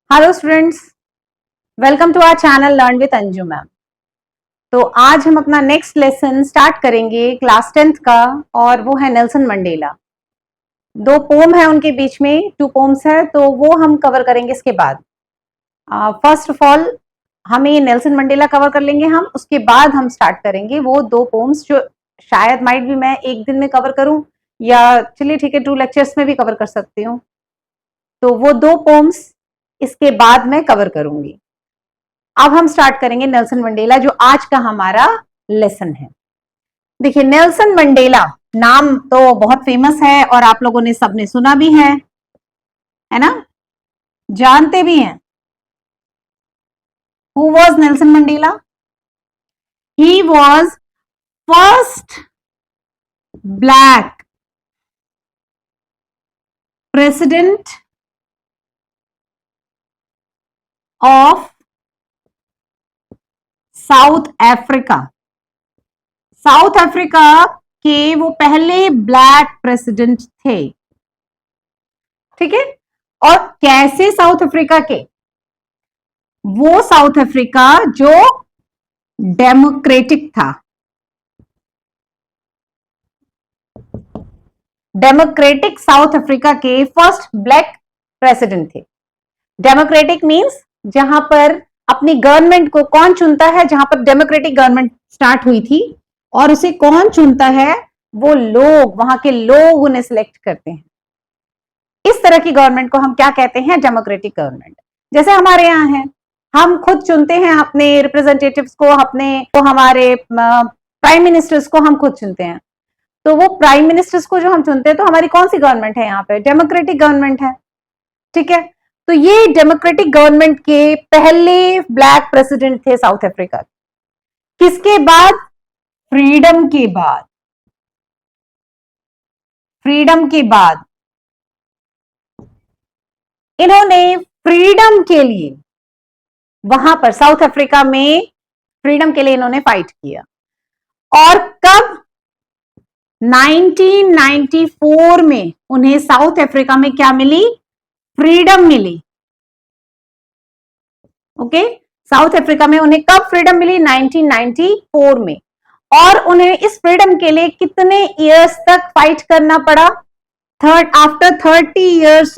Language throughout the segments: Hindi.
Hello students, welcome to our channel learn with Anju ma'am. तो आज हम अपना नेक्स्ट लेसन स्टार्ट करेंगे क्लास 10th का, और वो है नेल्सन मंडेला। दो पोम है उनके बीच में, 2 पोम्स है, तो वो हम कवर करेंगे इसके बाद। फर्स्ट ऑफ ऑल हमें ये नेल्सन मंडेला कवर कर लेंगे हम, उसके बाद हम स्टार्ट करेंगे वो 2 पोम्स जो शायद माइट भी मैं एक दिन में कवर करूं, या चलिए ठीक है 2 लेक्चर्स में भी कवर कर सकती हूँ। तो वो 2 पोम्स इसके बाद मैं कवर करूंगी। अब हम स्टार्ट करेंगे नेल्सन मंडेला, जो आज का हमारा लेसन है। देखिए, नेल्सन मंडेला नाम तो बहुत फेमस है और आप लोगों ने सबने सुना भी है ना, जानते भी हैं। Who was Nelson Mandela? He was first black president of south Africa. South Africa के वो पहले ब्लैक प्रेसिडेंट थे, ठीक है। और कैसे साउथ अफ्रीका के? वो साउथ अफ्रीका जो डेमोक्रेटिक था, डेमोक्रेटिक साउथ अफ्रीका के फर्स्ट ब्लैक प्रेसिडेंट थे। डेमोक्रेटिक मींस जहां पर अपनी गवर्नमेंट को कौन चुनता है, जहां पर डेमोक्रेटिक गवर्नमेंट स्टार्ट हुई थी, और उसे कौन चुनता है? वो लोग, वहां के लोग उन्हें सिलेक्ट करते हैं। इस तरह की गवर्नमेंट को हम क्या कहते हैं? Democratic government. जैसे हमारे यहाँ है, हम खुद चुनते हैं अपने रिप्रेजेंटेटिव्स को, हमारे प्राइम मिनिस्टर्स को हम खुद चुनते हैं। तो वो प्राइम मिनिस्टर्स को जो हम चुनते हैं, तो हमारी कौन सी गवर्नमेंट है? यहाँ पे डेमोक्रेटिक गवर्नमेंट है, ठीक है। तो ये डेमोक्रेटिक गवर्नमेंट के पहले ब्लैक प्रेसिडेंट थे साउथ अफ्रीका। किसके बाद? फ्रीडम के बाद। फ्रीडम के बाद इन्होंने फ्रीडम के लिए वहां पर साउथ अफ्रीका में फ्रीडम के लिए इन्होंने फाइट किया। और कब? 1994 में उन्हें साउथ अफ्रीका में क्या मिली? फ्रीडम मिली। ओके, साउथ अफ्रीका में उन्हें कब फ्रीडम मिली? 1994 में। और उन्हें इस फ्रीडम के लिए कितने इयर्स तक फाइट करना पड़ा? After 30 years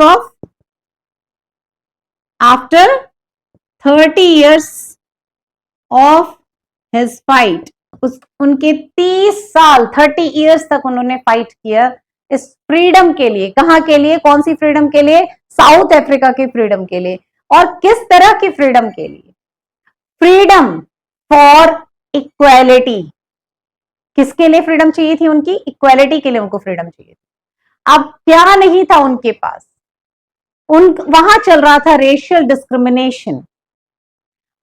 of his fight, उनके 30 साल 30 इयर्स तक उन्होंने फाइट किया इस फ्रीडम के लिए। कहां के लिए? कौन सी फ्रीडम के लिए? साउथ अफ्रीका की फ्रीडम के लिए। और किस तरह की फ्रीडम के लिए? Freedom for equality. किसके लिए फ्रीडम चाहिए थी उनकी? इक्वालिटी के लिए उनको फ्रीडम चाहिए थी। अब क्या नहीं था उनके पास? वहां चल रहा था रेशियल डिस्क्रिमिनेशन,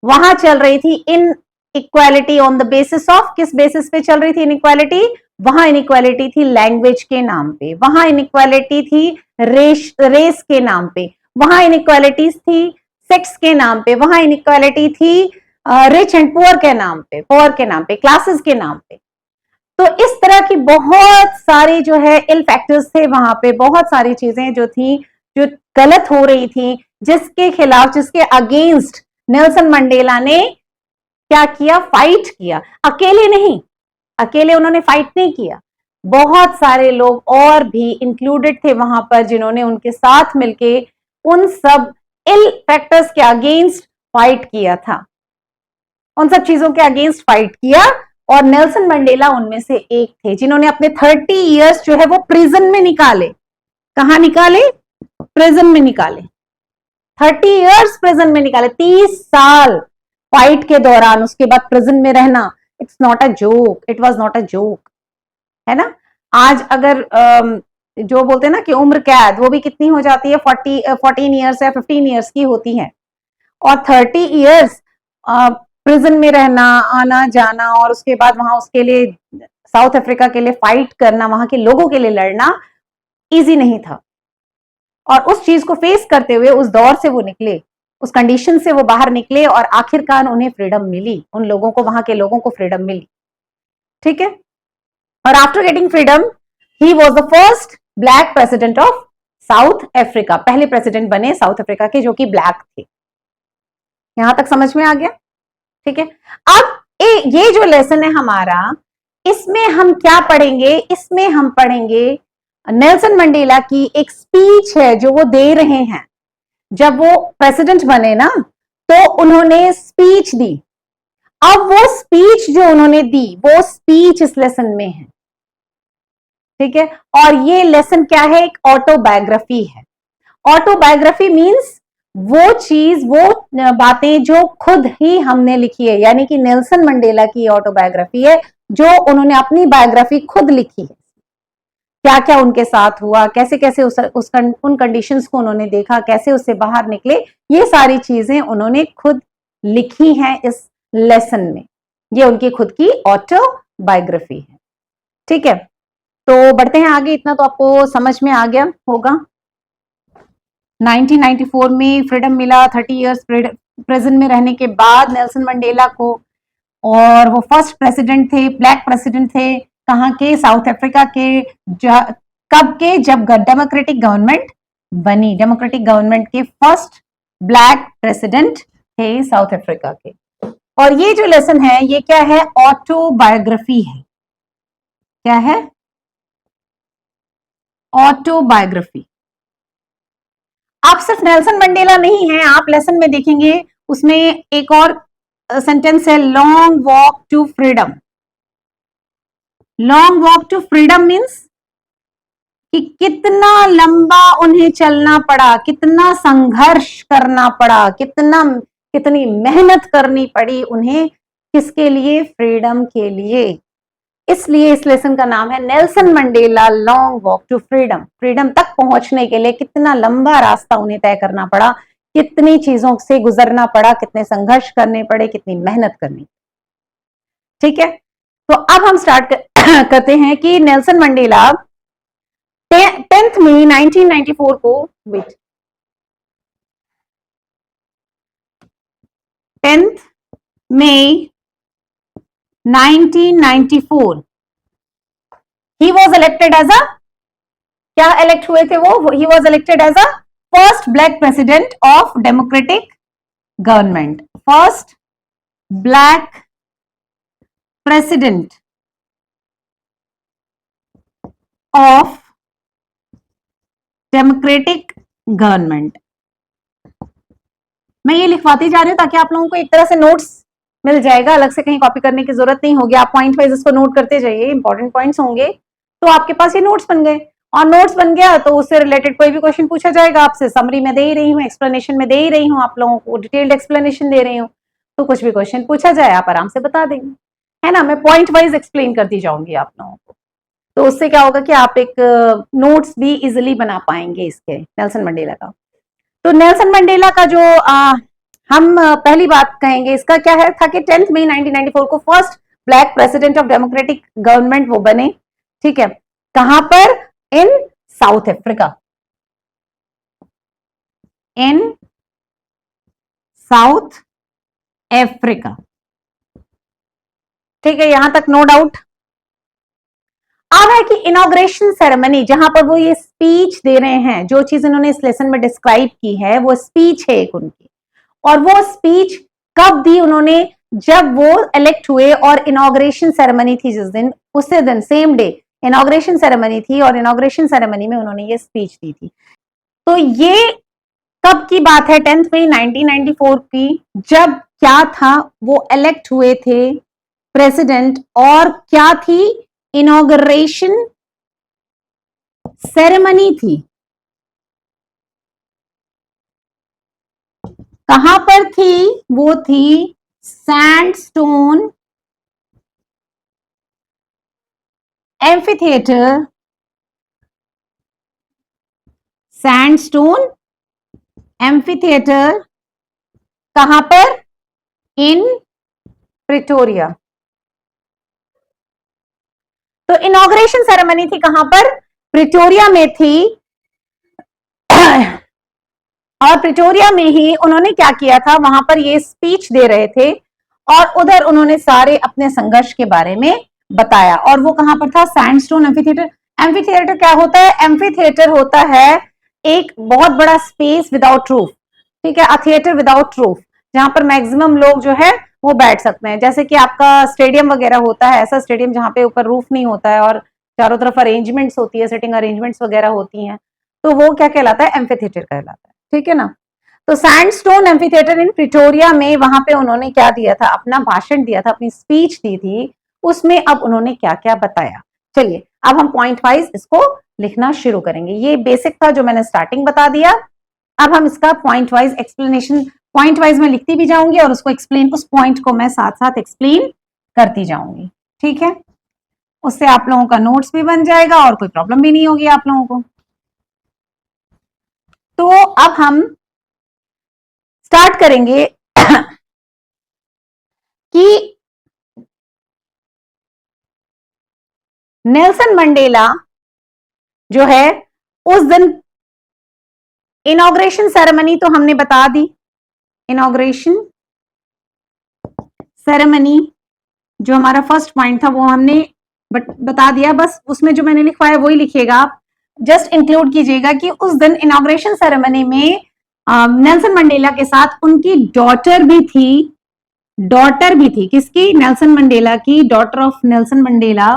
वहां चल रही थी इन equality on the basis of, किस बेसिस पे चल रही थी इनइक्वालिटी? वहां इनइक्वालिटी थी लैंग्वेज के नाम पे, वहां इनइक्वालिटी थी रेस के नाम पे, वहां इनइक्वालिटीज थी सेक्स के नाम पे, वहां इनइक्वालिटी थी रिच एंड पुअर के नाम पे, क्लासेस के नाम पे। तो इस तरह की बहुत सारी जो है इल फैक्टर्स थे वहां पे, बहुत सारी चीजें जो थी जो गलत हो रही थी, जिसके खिलाफ, जिसके अगेंस्ट नेल्सन मंडेला ने क्या किया? फाइट किया। अकेले नहीं, अकेले उन्होंने फाइट नहीं किया, बहुत सारे लोग और भी इंक्लूडेड थे वहां पर, जिन्होंने उनके साथ मिलके उन सब इल फैक्टर्स के अगेंस्ट फाइट किया था, उन सब चीजों के अगेंस्ट फाइट किया। और नेल्सन मंडेला उनमें से एक थे, जिन्होंने अपने 30 इयर्स जो है वो प्रिजन में निकाले। कहां निकाले? प्रिजन में निकाले। 30 इयर्स प्रिजन में निकाले, 30 साल फाइट के दौरान, उसके बाद प्रिजन में रहना। It's not a joke, it was not a joke, है ना। आज अगर जो बोलते हैं ना कि उम्र कैद, वो भी कितनी हो जाती है? 14 इयर्स या 15 इयर्स की होती है। और 30 इयर्स प्रिजन में रहना, आना जाना, और उसके बाद वहां उसके लिए, साउथ अफ्रीका के लिए फाइट करना, वहां के लोगों के लिए लड़ना इजी नहीं था। और उस चीज को फेस करते हुए उस दौर से वो निकले, उस कंडीशन से वो बाहर निकले, और आखिरकार उन्हें फ्रीडम मिली, उन लोगों को, वहां के लोगों को फ्रीडम मिली, ठीक है। और after getting freedom, he was the first black president of south Africa. पहले प्रेसिडेंट बने साउथ अफ्रीका के जो कि ब्लैक थे, यहां तक समझ में आ गया? ठीक है, अब ये जो लेसन है हमारा, इसमें हम क्या पढ़ेंगे? इसमें हम पढ़ेंगे नेल्सन मंडेला की एक स्पीच है जो वो दे रहे हैं। जब वो प्रेसिडेंट बने ना, तो उन्होंने स्पीच दी। अब वो स्पीच जो उन्होंने दी, वो स्पीच इस लेसन में है। ठीक है, और ये लेसन क्या है? एक ऑटोबायोग्राफी है। ऑटोबायोग्राफी मींस वो चीज, वो बातें जो खुद ही हमने लिखी है, यानी कि नेल्सन मंडेला की ऑटोबायोग्राफी है, जो उन्होंने अपनी बायोग्राफी खुद लिखी है। क्या क्या उनके साथ हुआ, कैसे कैसे उन कंडीशंस को उन्होंने देखा, कैसे उससे बाहर निकले, ये सारी चीजें उन्होंने खुद लिखी हैं इस लेसन में। ये उनकी खुद की ऑटोबायोग्राफी है। ठीक है, तो बढ़ते हैं आगे। इतना तो आपको समझ में आ गया होगा। 1994 में फ्रीडम मिला, 30 इयर्स प्रेजेंट में रहने के बाद नेल्सन मंडेला को, और वो फर्स्ट प्रेसिडेंट थे, ब्लैक प्रेसिडेंट थे। कहाँ के? साउथ अफ्रीका के। कब के? जब डेमोक्रेटिक गवर्नमेंट बनी। डेमोक्रेटिक गवर्नमेंट के फर्स्ट ब्लैक प्रेसिडेंट थे साउथ अफ्रीका के। और ये जो लेसन है, ये क्या है? ऑटोबायोग्राफी है। क्या है? ऑटोबायोग्राफी। आप सिर्फ नेल्सन मंडेला नहीं है, आप लेसन में देखेंगे उसमें एक और सेंटेंस है, long walk to freedom. Long walk to freedom means कि कितना लंबा उन्हें चलना पड़ा, कितना संघर्ष करना पड़ा, कितनी मेहनत करनी पड़ी उन्हें, किसके लिए? फ्रीडम के लिए। इसलिए इस लेसन का नाम है Nelson Mandela long walk to freedom. Freedom तक पहुंचने के लिए कितना लंबा रास्ता उन्हें तय करना पड़ा, कितनी चीजों से गुजरना पड़ा, कितने संघर्ष करने पड़े, कितनी मेहनत करनी। ठीक है, तो अब हम स्टार्ट करते हैं कि नेल्सन मंडेला 10 मई 1994 को, 10 मई 1994 he was elected as a, क्या इलेक्ट हुए थे वो? he was elected as a first black president of democratic government. first black president of democratic government. मैं ये लिखवाती जा रही हूं ताकि आप लोगों को एक तरह से नोट्स मिल जाएगा, अलग से कहीं कॉपी करने की जरूरत नहीं होगी। आप पॉइंट वाइज इसको नोट करते जाइए, इंपॉर्टेंट पॉइंट्स होंगे तो आपके पास ये नोट्स बन गए। और नोट्स बन गया तो उससे रिलेटेड कोई भी क्वेश्चन पूछा जाएगा आपसे, समरी में दे ही रही हूँ, एक्सप्लेनेशन में दे ही रही हूँ, आप लोगों को डिटेल्ड एक्सप्लेनेशन दे रही हूँ, तो कुछ भी क्वेश्चन पूछा जाए आप आराम से बता देंगे, है ना। मैं पॉइंट वाइज एक्सप्लेन करती जाऊंगी आप लोगों को, तो उससे क्या होगा कि आप एक नोट्स भी इजिली बना पाएंगे इसके, नेल्सन मंडेला का। तो नेल्सन मंडेला का जो हम पहली बात कहेंगे इसका क्या है था कि 10 मई 1994 को first black president of democratic government वो बने। ठीक है, कहां पर? इन साउथ अफ्रीका, इन साउथ अफ्रीका। ठीक है, यहां तक नो डाउट। अब है कि इनॉग्रेशन सेरेमनी, जहां पर वो ये स्पीच दे रहे हैं, जो चीज इन्होंने इस लेसन में डिस्क्राइब की है वो स्पीच है एक उनकी। और वो स्पीच कब दी उन्होंने? जब वो इलेक्ट हुए और इनॉग्रेशन सेरेमनी थी जिस दिन, उसी दिन सेम डे इनॉग्रेशन सेरेमनी थी, और इनॉग्रेशन सेरेमनी में उन्होंने ये स्पीच दी थी। तो ये कब की बात है? 10 मई 1994 की, जब क्या था? वो इलेक्ट हुए थे प्रेसिडेंट, और क्या थी? इनॉग्रेशन सेरेमनी थी। कहां पर थी? वो थी सैंडस्टोन एम्फीथिएटर, सैंडस्टोन एम्फीथिएटर। कहां पर? इन प्रिटोरिया। तो इनॉग्रेशन सेरेमनी थी कहां पर? प्रिटोरिया में थी। और प्रिटोरिया में ही उन्होंने क्या किया था? वहां पर ये स्पीच दे रहे थे, और उधर उन्होंने सारे अपने संघर्ष के बारे में बताया। और वो कहां पर था? Sandstone amphitheatre. एम्फीथिएटर क्या होता है? एम्फीथिएटर होता है एक बहुत बड़ा स्पेस विदाउट रूफ। ठीक है, अ थिएटर विदाउट रूफ, जहां पर मैक्सिमम लोग जो है वो बैठ सकते हैं, जैसे कि आपका स्टेडियम वगैरह होता है, ऐसा स्टेडियम जहां पे ऊपर रूफ नहीं होता है और चारों तरफ अरेंजमेंट्स होती है, सिटिंग अरेंजमेंट्स वगैरह होती हैं, तो वो क्या कहलाता है, एम्फीथिएटर कहलाता है, ठीक है ना। तो सैंडस्टोन एम्फीथिएटर इन प्रिटोरिया में, वहां पे उन्होंने क्या दिया था, अपना भाषण दिया था, अपनी स्पीच दी थी, उसमें अब उन्होंने क्या क्या बताया। चलिए अब हम पॉइंट वाइज इसको लिखना शुरू करेंगे। ये बेसिक था जो मैंने स्टार्टिंग बता दिया, अब हम इसका point wise explanation, point wise मैं लिखती भी जाऊंगी और उसको एक्सप्लेन, उस पॉइंट को मैं साथ साथ एक्सप्लेन करती जाऊंगी, ठीक है। उससे आप लोगों का नोट्स भी बन जाएगा और कोई प्रॉब्लम भी नहीं होगी आप लोगों को। तो अब हम स्टार्ट करेंगे कि नेल्सन मंडेला जो है उस दिन, इनॉग्रेशन सेरेमनी तो हमने बता दी, इनॉग्रेशन सेरेमनी जो हमारा फर्स्ट पॉइंट था वो हमने बता दिया, बस उसमें जो मैंने लिखवाया वही लिखिएगा आप, जस्ट इंक्लूड कीजिएगा कि उस दिन इनॉग्रेशन सेरेमनी में नेल्सन मंडेला के साथ उनकी डॉटर भी थी, डॉटर भी थी किसकी, नेल्सन मंडेला की, daughter of Nelson Mandela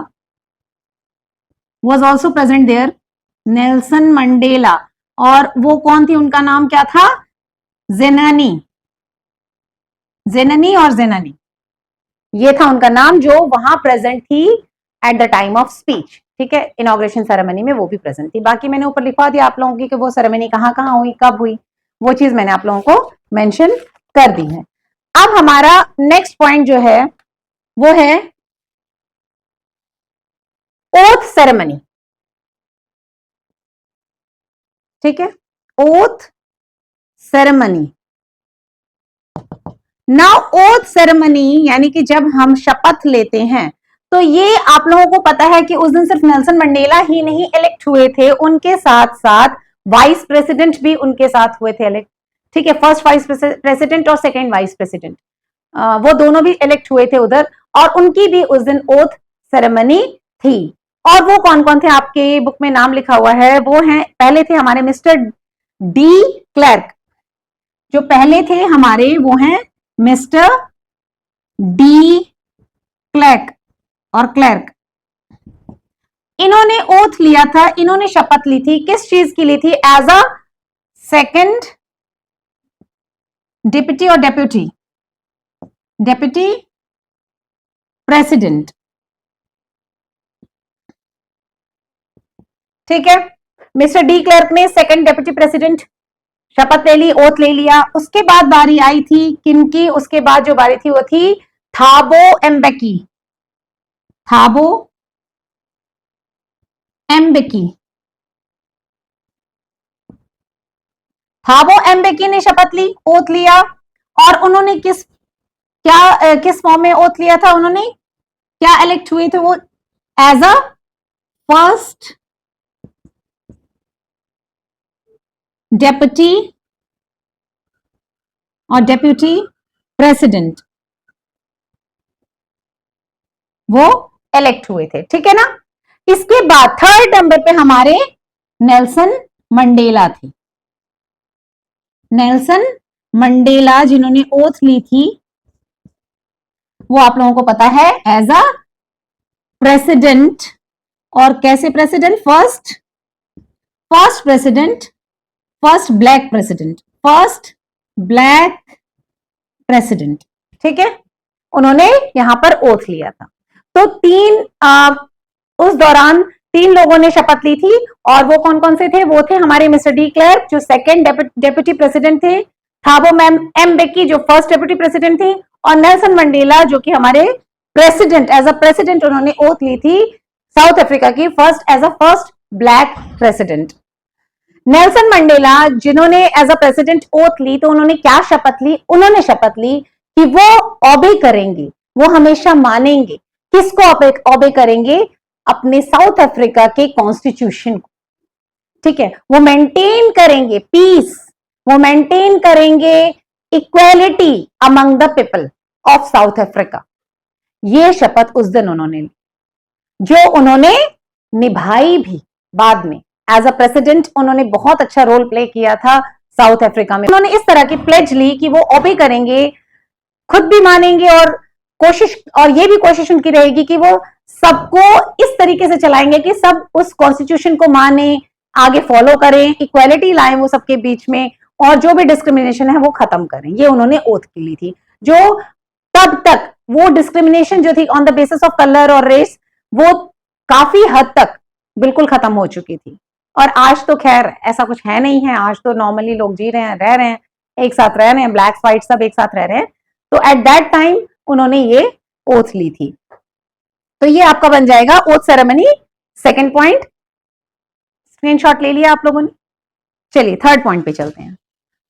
was also present there, Nelson Mandela, और वो कौन थी, उनका नाम क्या था, जेनानी, जेननी और जेनानी, ये था उनका नाम, जो वहां प्रेजेंट थी at the time of speech, ठीक है। इनॉग्रेशन सेरेमनी में वो भी प्रेजेंट थी। बाकी मैंने ऊपर लिखवा दिया आप लोगों की कि वो सेरेमनी कहां कहां हुई, कब हुई, वो चीज मैंने आप लोगों को मेंशन कर दी है। अब हमारा नेक्स्ट पॉइंट जो है वो है ओथ सेरेमनी, ठीक है, oath ceremony. Now oath ceremony यानी कि जब हम शपथ लेते हैं, तो ये आप लोगों को पता है कि उस दिन सिर्फ नेल्सन मंडेला ही नहीं इलेक्ट हुए थे, उनके साथ साथ वाइस प्रेसिडेंट भी उनके साथ हुए थे इलेक्ट, ठीक है, फर्स्ट वाइस प्रेसिडेंट और सेकेंड वाइस प्रेसिडेंट, वो दोनों भी इलेक्ट हुए थे उधर, और उनकी भी उस दिन ओथ सेरेमनी थी। और वो कौन कौन थे, आपके बुक में नाम लिखा हुआ है, वो हैं, पहले थे हमारे मिस्टर डी क्लर्क, जो पहले थे हमारे वो हैं मिस्टर डी क्लर्क और क्लर्क। इन्होंने ओथ लिया था, इन्होंने शपथ ली थी, किस चीज की ली थी, एज अ सेकंड डिप्टी और डेप्यूटी, डेप्यूटी प्रेसिडेंट, ठीक है। मिस्टर डी क्लर्क ने सेकंड डेप्यूटी प्रेसिडेंट शपथ ले ली, ओथ ले लिया। उसके बाद बारी आई थी किनकी, उसके बाद जो बारी थी वो थी थाबो एम्बेकी, थाबो एम्बेकी, थाबो एम्बेकी ने शपथ ली, ओथ लिया, और उन्होंने किस फॉर्म में ओथ लिया था, उन्होंने क्या इलेक्ट हुए थे वो, एज अ फर्स्ट डेप्यूटी और डेप्यूटी प्रेसिडेंट, वो इलेक्ट हुए थे, ठीक है ना। इसके बाद थर्ड नंबर पे हमारे नेल्सन मंडेला थे, नेल्सन मंडेला जिन्होंने ओथ ली थी, वो आप लोगों को पता है एज अ प्रेसिडेंट, और कैसे president, first president, first black president, first black president, ठीक है, उन्होंने यहां पर ओथ लिया था। तो उस दौरान तीन लोगों ने शपथ ली थी, और वो कौन कौन से थे, वो थे हमारे मिस्टर डी क्लर्क जो सेकंड डेप्यूटी प्रेसिडेंट थे, थाबो एम्बेकी जो फर्स्ट डेप्यूटी प्रेसिडेंट थे, और नेल्सन मंडेला जो कि हमारे प्रेसिडेंट, एज अ प्रेसिडेंट उन्होंने ओथ ली थी साउथ अफ्रीका की, first as a first black president. Nelson Mandela जिन्होंने एज अ प्रेसिडेंट ओथ ली, तो उन्होंने क्या शपथ ली, उन्होंने शपथ ली कि वो ऑबे करेंगे, वो हमेशा मानेंगे, किसको ऑबे करेंगे, अपने साउथ अफ्रीका के कॉन्स्टिट्यूशन को, ठीक है, वो मेंटेन करेंगे पीस, वो मेंटेन करेंगे equality among the people of south Africa. ये शपथ उस दिन उन्होंने ली, जो उन्होंने निभाई भी बाद में, एज अ प्रेसिडेंट उन्होंने बहुत अच्छा रोल प्ले किया था साउथ अफ्रीका में। उन्होंने इस तरह की प्लेज ली कि वो ओबे करेंगे, खुद भी मानेंगे और ये भी कोशिश उनकी रहेगी कि वो सबको इस तरीके से चलाएंगे कि सब उस कॉन्स्टिट्यूशन को माने, आगे फॉलो करें, इक्वालिटी लाएं वो सबके बीच में, और जो भी डिस्क्रिमिनेशन है वो खत्म करें। ये उन्होंने ओथ की ली थी। जो तब तक वो डिस्क्रिमिनेशन जो थी on the basis of colour और रेस, वो काफी हद तक बिल्कुल खत्म हो चुकी थी। और आज तो खैर ऐसा कुछ है नहीं है, आज तो नॉर्मली लोग जी रहे हैं, रह रहे हैं, एक साथ रह रहे हैं, ब्लैक व्हाइट सब एक साथ रह रहे हैं। तो एट दैट टाइम उन्होंने ये ओथ ली थी। तो ये आपका बन जाएगा oath ceremony, second point. Screenshot ले लिया आप लोगों ने। चलिए थर्ड पॉइंट पे चलते हैं।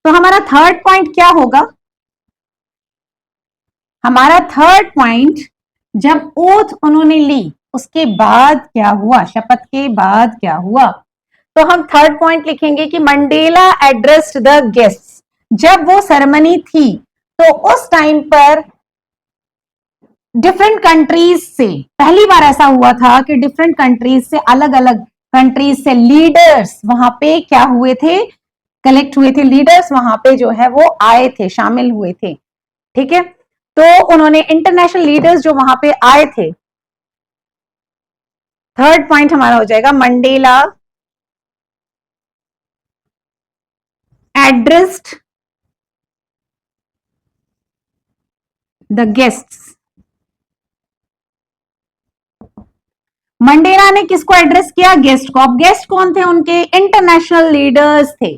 तो हमारा थर्ड पॉइंट क्या होगा? हमारा थर्ड पॉइंट, जब ओथ उन्होंने ली उसके बाद क्या हुआ, शपथ के बाद क्या हुआ? तो हम थर्ड पॉइंट लिखेंगे कि मंडेला एड्रेस्ड द गेस्ट्स। जब वो सेरेमनी थी तो उस टाइम पर डिफरेंट कंट्रीज से पहली बार ऐसा हुआ था कि डिफरेंट कंट्रीज से, अलग अलग कंट्रीज से लीडर्स वहां पे क्या हुए थे, कलेक्ट हुए थे। लीडर्स वहां पे जो है वो आए थे, शामिल हुए थे। ठीक है, तो उन्होंने इंटरनेशनल लीडर्स जो वहां पे आए थे, थर्ड पॉइंट हमारा हो जाएगा Mandela addressed the guests. Mandela ने किसको एड्रेस किया? गेस्ट को। अब गेस्ट कौन थे उनके? इंटरनेशनल लीडर्स थे।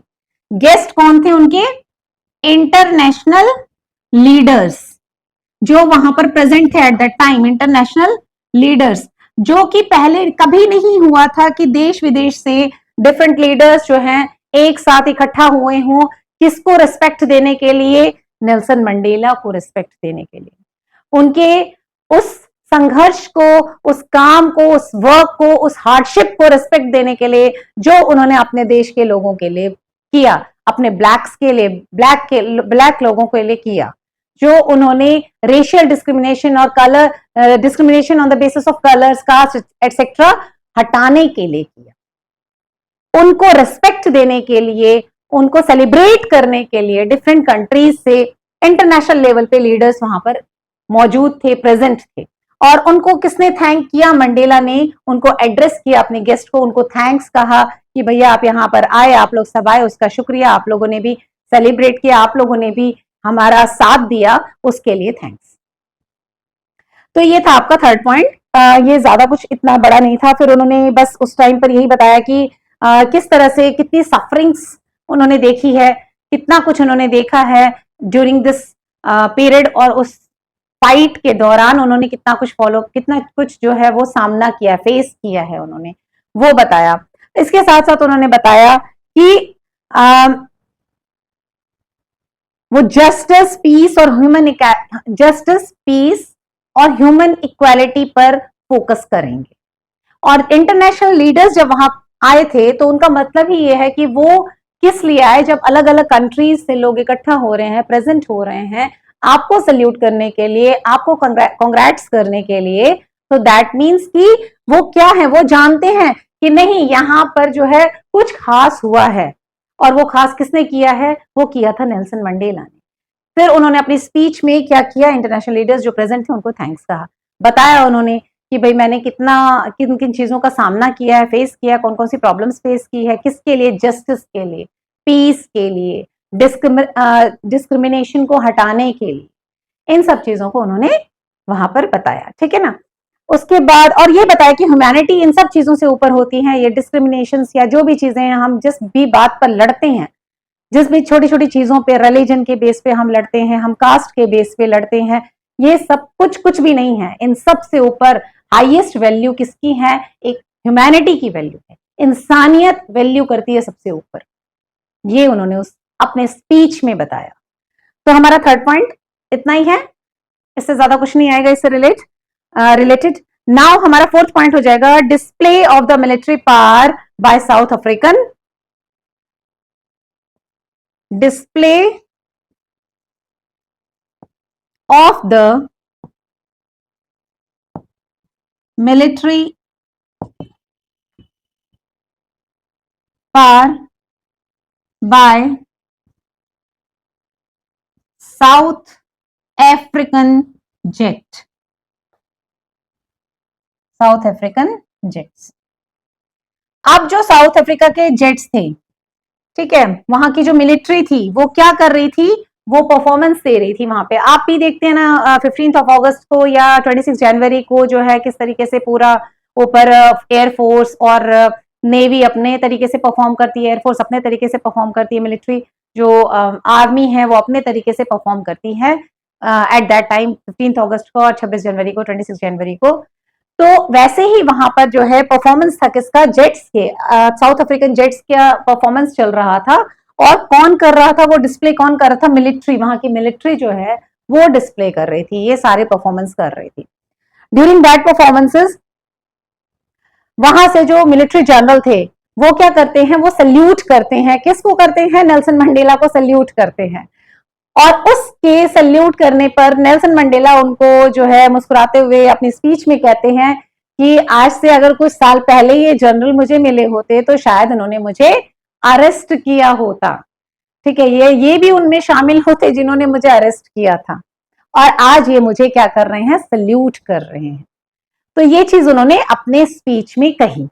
गेस्ट कौन थे उनके? इंटरनेशनल लीडर्स जो वहां पर प्रेजेंट थे at that time. International leaders, जो कि पहले कभी नहीं हुआ था कि देश विदेश से डिफरेंट लीडर्स जो हैं एक साथ इकट्ठा हुए हों। किसको रिस्पेक्ट देने के लिए? नेल्सन मंडेला को रिस्पेक्ट देने के लिए, उनके उस संघर्ष को, उस काम को, उस वर्क को, उस हार्डशिप को रिस्पेक्ट देने के लिए जो उन्होंने अपने देश के लोगों के लिए किया, अपने ब्लैक्स के लिए, ब्लैक लोगों के लिए किया, जो उन्होंने रेशियल डिस्क्रिमिनेशन और colour discrimination on the basis of colours, caste etcetera हटाने के लिए किया, उनको रिस्पेक्ट देने के लिए, उनको सेलिब्रेट करने के लिए डिफरेंट कंट्रीज से इंटरनेशनल लेवल पे लीडर्स वहां पर मौजूद थे, प्रेजेंट थे। और उनको किसने थैंक किया? मंडेला ने उनको एड्रेस किया, अपने गेस्ट को उनको थैंक्स कहा कि भैया आप यहां पर आए, आप लोग सब आए, उसका शुक्रिया, आप लोगों ने भी सेलिब्रेट किया, आप लोगों ने भी हमारा साथ दिया, उसके लिए थैंक्स। तो ये था आपका थर्ड पॉइंट। ये ज्यादा कुछ इतना बड़ा नहीं था। फिर उन्होंने बस उस टाइम पर यही बताया कि किस तरह से कितनी सफरिंग्स उन्होंने देखी है, कितना कुछ उन्होंने देखा है ड्यूरिंग दिस पीरियड, और उस फाइट के दौरान उन्होंने कितना कुछ कितना कुछ जो है वो सामना किया, फेस किया है उन्होंने, वो बताया। इसके साथ साथ उन्होंने बताया कि वो जस्टिस, पीस और ह्यूमन इक्वालिटी पर फोकस करेंगे। और इंटरनेशनल लीडर्स जब वहां आए थे तो उनका मतलब ही ये है कि वो किस लिए आए? जब अलग अलग कंट्रीज से लोग इकट्ठा हो रहे हैं, प्रेजेंट हो रहे हैं आपको सल्यूट करने के लिए, आपको कांग्रेट्स करने के लिए, तो दैट मीन्स कि वो क्या है, वो जानते हैं कि नहीं यहां पर जो है कुछ खास हुआ है। और वो खास किसने किया है? वो किया था नेल्सन मंडेला ने। फिर उन्होंने अपनी स्पीच में क्या किया? इंटरनेशनल लीडर्स जो प्रेजेंट थे उनको थैंक्स कहा, बताया उन्होंने कि भाई मैंने किन किन चीजों का सामना किया है, फेस किया, कौन कौन सी प्रॉब्लम्स फेस की है, किसके लिए? जस्टिस के लिए, पीस के लिए, डिस्क्रिमिनेशन को हटाने के लिए, इन सब चीजों को उन्होंने वहां पर बताया। ठीक है ना? उसके बाद और ये बताया कि ह्यूमैनिटी इन सब चीजों से ऊपर होती है। ये डिस्क्रिमिनेशन या जो भी चीजें हम जिस भी बात पर लड़ते हैं, जिस भी छोटी छोटी चीजों पे, रिलीजन के बेस पे हम लड़ते हैं, हम कास्ट के बेस पे लड़ते हैं, ये सब कुछ भी नहीं है। इन सब से ऊपर हाईएस्ट वैल्यू किसकी है? एक ह्यूमैनिटी की वैल्यू है, इंसानियत वैल्यू करती है सबसे ऊपर। ये उन्होंने उस अपने स्पीच में बताया। तो हमारा थर्ड पॉइंट इतना ही है, इससे ज्यादा कुछ नहीं आएगा इससे रिलेटेड। नाउ हमारा फोर्थ पॉइंट हो जाएगा display of the military power bye south African. Display of the military power by south African jet, south African jets. अब जो साउथ अफ्रीका के जेट्स थे, ठीक है, वहां की जो मिलिट्री थी वो क्या कर रही थी, वो परफॉर्मेंस दे रही थी वहां पे। आप भी देखते हैं ना 15 अगस्त को या 26 जनवरी को जो है किस तरीके से पूरा ऊपर एयरफोर्स और नेवी अपने तरीके से परफॉर्म करती है, एयरफोर्स अपने तरीके से परफॉर्म करती है, मिलिट्री जो आर्मी है वो अपने तरीके से परफॉर्म करती है एट दैट टाइम 15 अगस्त को और 26 जनवरी को, 26 जनवरी को। तो वैसे ही वहां पर जो है परफॉर्मेंस था किसका, जेट्स के, साउथ अफ्रीकन जेट्स का परफॉर्मेंस चल रहा था। और कौन कर रहा था वो डिस्प्ले, कौन कर रहा था, मिलिट्री, वहां की मिलिट्री जो है वो डिस्प्ले कर रही थी, ये सारे परफॉर्मेंस कर रही थी। ड्यूरिंग दैट परफॉर्मेंसेस वहां से जो मिलिट्री जनरल थे वो क्या करते हैं, वो सल्यूट करते हैं, किसको करते हैं, नेल्सन मंडेला को सल्यूट करते हैं। और उसके सल्यूट करने पर नेल्सन मंडेला उनको जो है मुस्कुराते हुए अपनी स्पीच में कहते हैं कि आज से अगर कुछ साल पहले ये जनरल मुझे मिले होते तो शायद उन्होंने मुझे अरेस्ट किया होता। ठीक है, ये भी उनमें शामिल होते जिन्होंने मुझे अरेस्ट किया था, और आज ये मुझे क्या कर रहे हैं, सल्यूट कर रहे हैं। तो ये चीज उन्होंने अपने स्पीच में कही।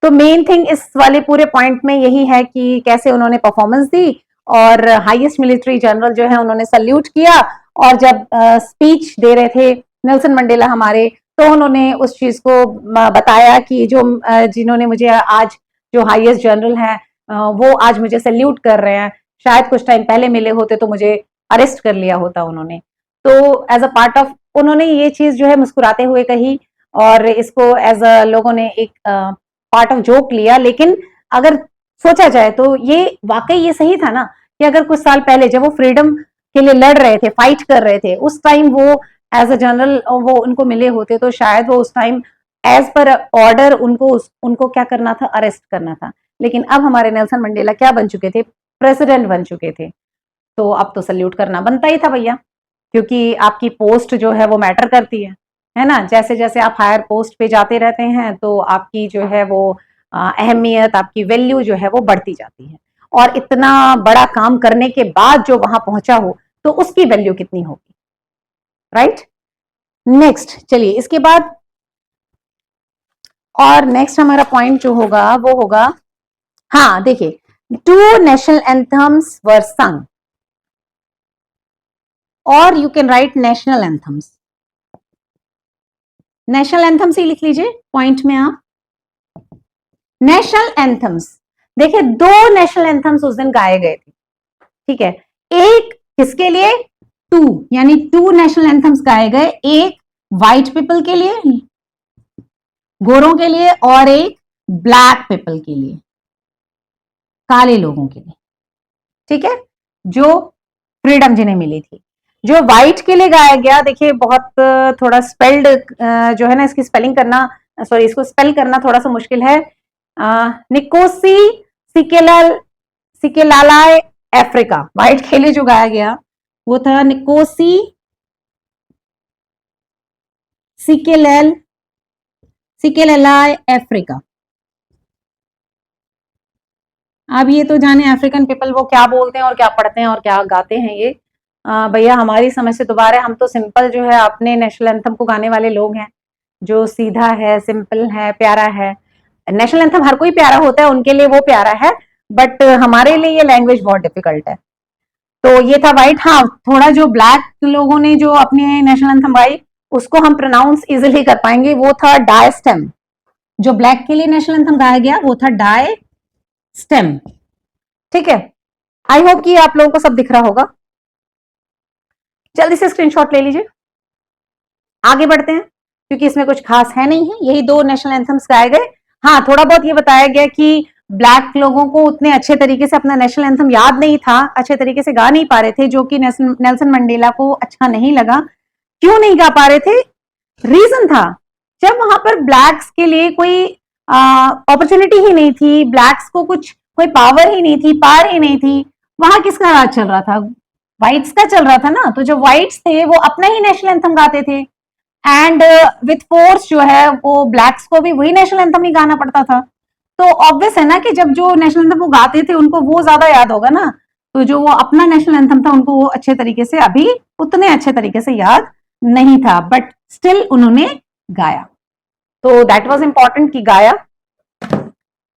तो मेन थिंग इस वाले पूरे पॉइंट में यही है कि कैसे उन्होंने परफॉर्मेंस दी और हाईएस्ट मिलिट्री जनरल जो है उन्होंने सल्यूट किया। और जब स्पीच दे रहे थे नेल्सन मंडेला हमारे, तो उन्होंने उस चीज को बताया कि जो जिन्होंने मुझे आज, जो हाईएस्ट जनरल है वो आज मुझे सल्यूट कर रहे हैं, शायद कुछ टाइम पहले मिले होते तो मुझे अरेस्ट कर लिया होता उन्होंने। तो एज अ पार्ट ऑफ उन्होंने ये चीज जो है मुस्कुराते हुए कही, और इसको एज अ लोगों ने एक पार्ट ऑफ जोक लिया। लेकिन अगर सोचा जाए तो ये वाकई ये सही था ना, कि अगर कुछ साल पहले जब वो फ्रीडम के लिए लड़ रहे थे, फाइट कर रहे थे, उस टाइम वो एज अ जनरल वो उनको मिले होते तो शायद वो उस टाइम एज पर ऑर्डर उनको क्या करना था, अरेस्ट करना था। लेकिन अब हमारे नेल्सन मंडेला क्या बन चुके थे, प्रेसिडेंट बन चुके थे। तो अब तो सल्यूट करना बनता ही था भैया, क्योंकि आपकी पोस्ट जो है वो मैटर करती है ना। जैसे जैसे आप हायर पोस्ट पे जाते रहते हैं तो आपकी जो है वो अहमियत, आपकी वैल्यू जो है वो बढ़ती जाती है। और इतना बड़ा काम करने के बाद जो वहां पहुंचा हो तो उसकी वैल्यू कितनी होगी, राइट। नेक्स्ट चलिए इसके बाद, और नेक्स्ट हमारा पॉइंट जो होगा वो होगा, हाँ देखिए, 2 नेशनल एंथम्स वर संग, और you can write national anthems, national anthems ही लिख लीजिए पॉइंट में आप। नेशनल एंथम्स, देखिए 2 नेशनल एंथम्स उस दिन गाए गए थे, ठीक है। एक किसके लिए, 2, यानी 2 नेशनल एंथम्स गाए गए, एक व्हाइट पीपल के लिए, गोरों के लिए, और एक ब्लैक पीपल के लिए, काले लोगों के लिए, ठीक है, जो फ्रीडम जिन्हें मिली थी। जो व्हाइट के लिए गाया गया, देखिए बहुत थोड़ा स्पेल्ड जो है ना, इसकी स्पेलिंग करना, सॉरी इसको स्पेल करना थोड़ा सा मुश्किल है। निकोसी सिकेलालाय अफ्रीका, व्हाइट के लिए जो गाया गया वो था निकोसी सिकेलालाय अफ्रीका। अब ये तो जाने अफ्रीकन पीपल वो क्या बोलते हैं और क्या पढ़ते हैं और क्या गाते हैं ये, भैया हमारी समझ से दोबारा, हम तो सिंपल जो है अपने नेशनल एंथम को गाने वाले लोग हैं, जो सीधा है, सिंपल है, प्यारा है। नेशनल एंथम हर कोई प्यारा होता है, उनके लिए वो प्यारा है, बट हमारे लिए ये लैंग्वेज बहुत डिफिकल्ट है। तो ये था व्हाइट। हाँ, थोड़ा जो ब्लैक लोगों ने जो अपने नेशनल एंथम गाई उसको हम प्रोनाउंस इजिली कर पाएंगे, वो था डाई स्टेम। जो ब्लैक के लिए नेशनल एंथम गाया गया वो था डाई स्टेम, ठीक है। आई होप कि आप लोगों को सब दिख रहा होगा। जल्दी से स्क्रीनशॉट ले लीजिए, आगे बढ़ते हैं, क्योंकि इसमें कुछ खास है नहीं है, यही 2 नेशनल एंथम्स गाए गए। हाँ, थोड़ा बहुत ये बताया गया कि ब्लैक लोगों को उतने अच्छे तरीके से अपना नेशनल एंथम याद नहीं था, अच्छे तरीके से गा नहीं पा रहे थे, जो कि नेल्सन मंडेला को अच्छा नहीं लगा। क्यों नहीं गा पा रहे थे, रीजन था, जब वहां पर ब्लैक्स के लिए कोई अपॉर्चुनिटी ही नहीं थी, ब्लैक्स को कुछ कोई पावर ही नहीं थी, पावर ही नहीं थी, वहां किसका राज चल रहा था, व्हाइट्स का चल रहा था ना। तो जो व्हाइट्स थे वो अपना ही नेशनल एंथम गाते थे, एंड विथ फोर्स जो है वो ब्लैक्स को भी वही नेशनल एंथम ही गाना पड़ता था। तो ऑब्वियस है ना कि जब जो नेशनल एंथम वो गाते थे उनको वो ज्यादा याद होगा ना, तो जो वो अपना नेशनल एंथम था उनको वो अच्छे तरीके से अभी उतने अच्छे तरीके से याद नहीं था, बट स्टिल उन्होंने गाया। तो दैट वाज इंपॉर्टेंट कि गाया।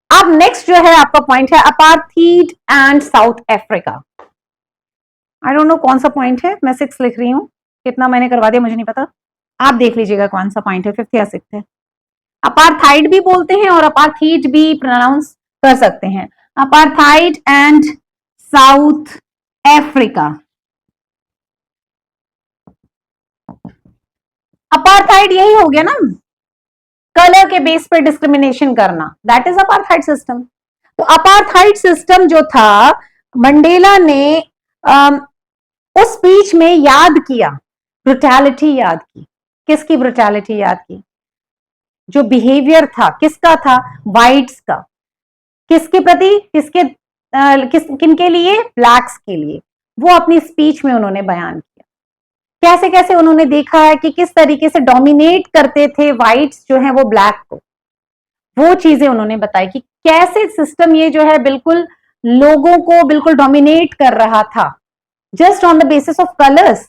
अब नेक्स्ट जो है आपका पॉइंट है apartheid and south Africa. I don't know कौन सा पॉइंट है, मैं 6 लिख रही हूं, कितना मैंने करवा दिया मुझे नहीं पता, आप देख लीजिएगा कौन सा पॉइंट है, 5th या 6th है। अपार्थाइड भी बोलते हैं और अपार्थीड भी प्रोनाउंस कर सकते हैं। Apartheid and south Africa. Apartheid यही हो गया ना, कलर के बेस पे डिस्क्रिमिनेशन करना, दैट इज अपार्थाइड सिस्टम। तो अपार्थाइड सिस्टम जो था, मंडेला ने उस स्पीच में याद किया, ब्रुटैलिटी याद की। किसकी ब्रुटैलिटी याद की? जो बिहेवियर था किसका था? वाइट्स का। किसके प्रति? किनके लिए? ब्लैक्स के लिए। वो अपनी स्पीच में उन्होंने बयान किया कैसे कैसे उन्होंने देखा है कि किस तरीके से डोमिनेट करते थे वाइट्स जो है वो ब्लैक को। वो चीजें उन्होंने बताई कि कैसे सिस्टम ये जो है बिल्कुल लोगों को बिल्कुल डोमिनेट कर रहा था just on the basis of colours.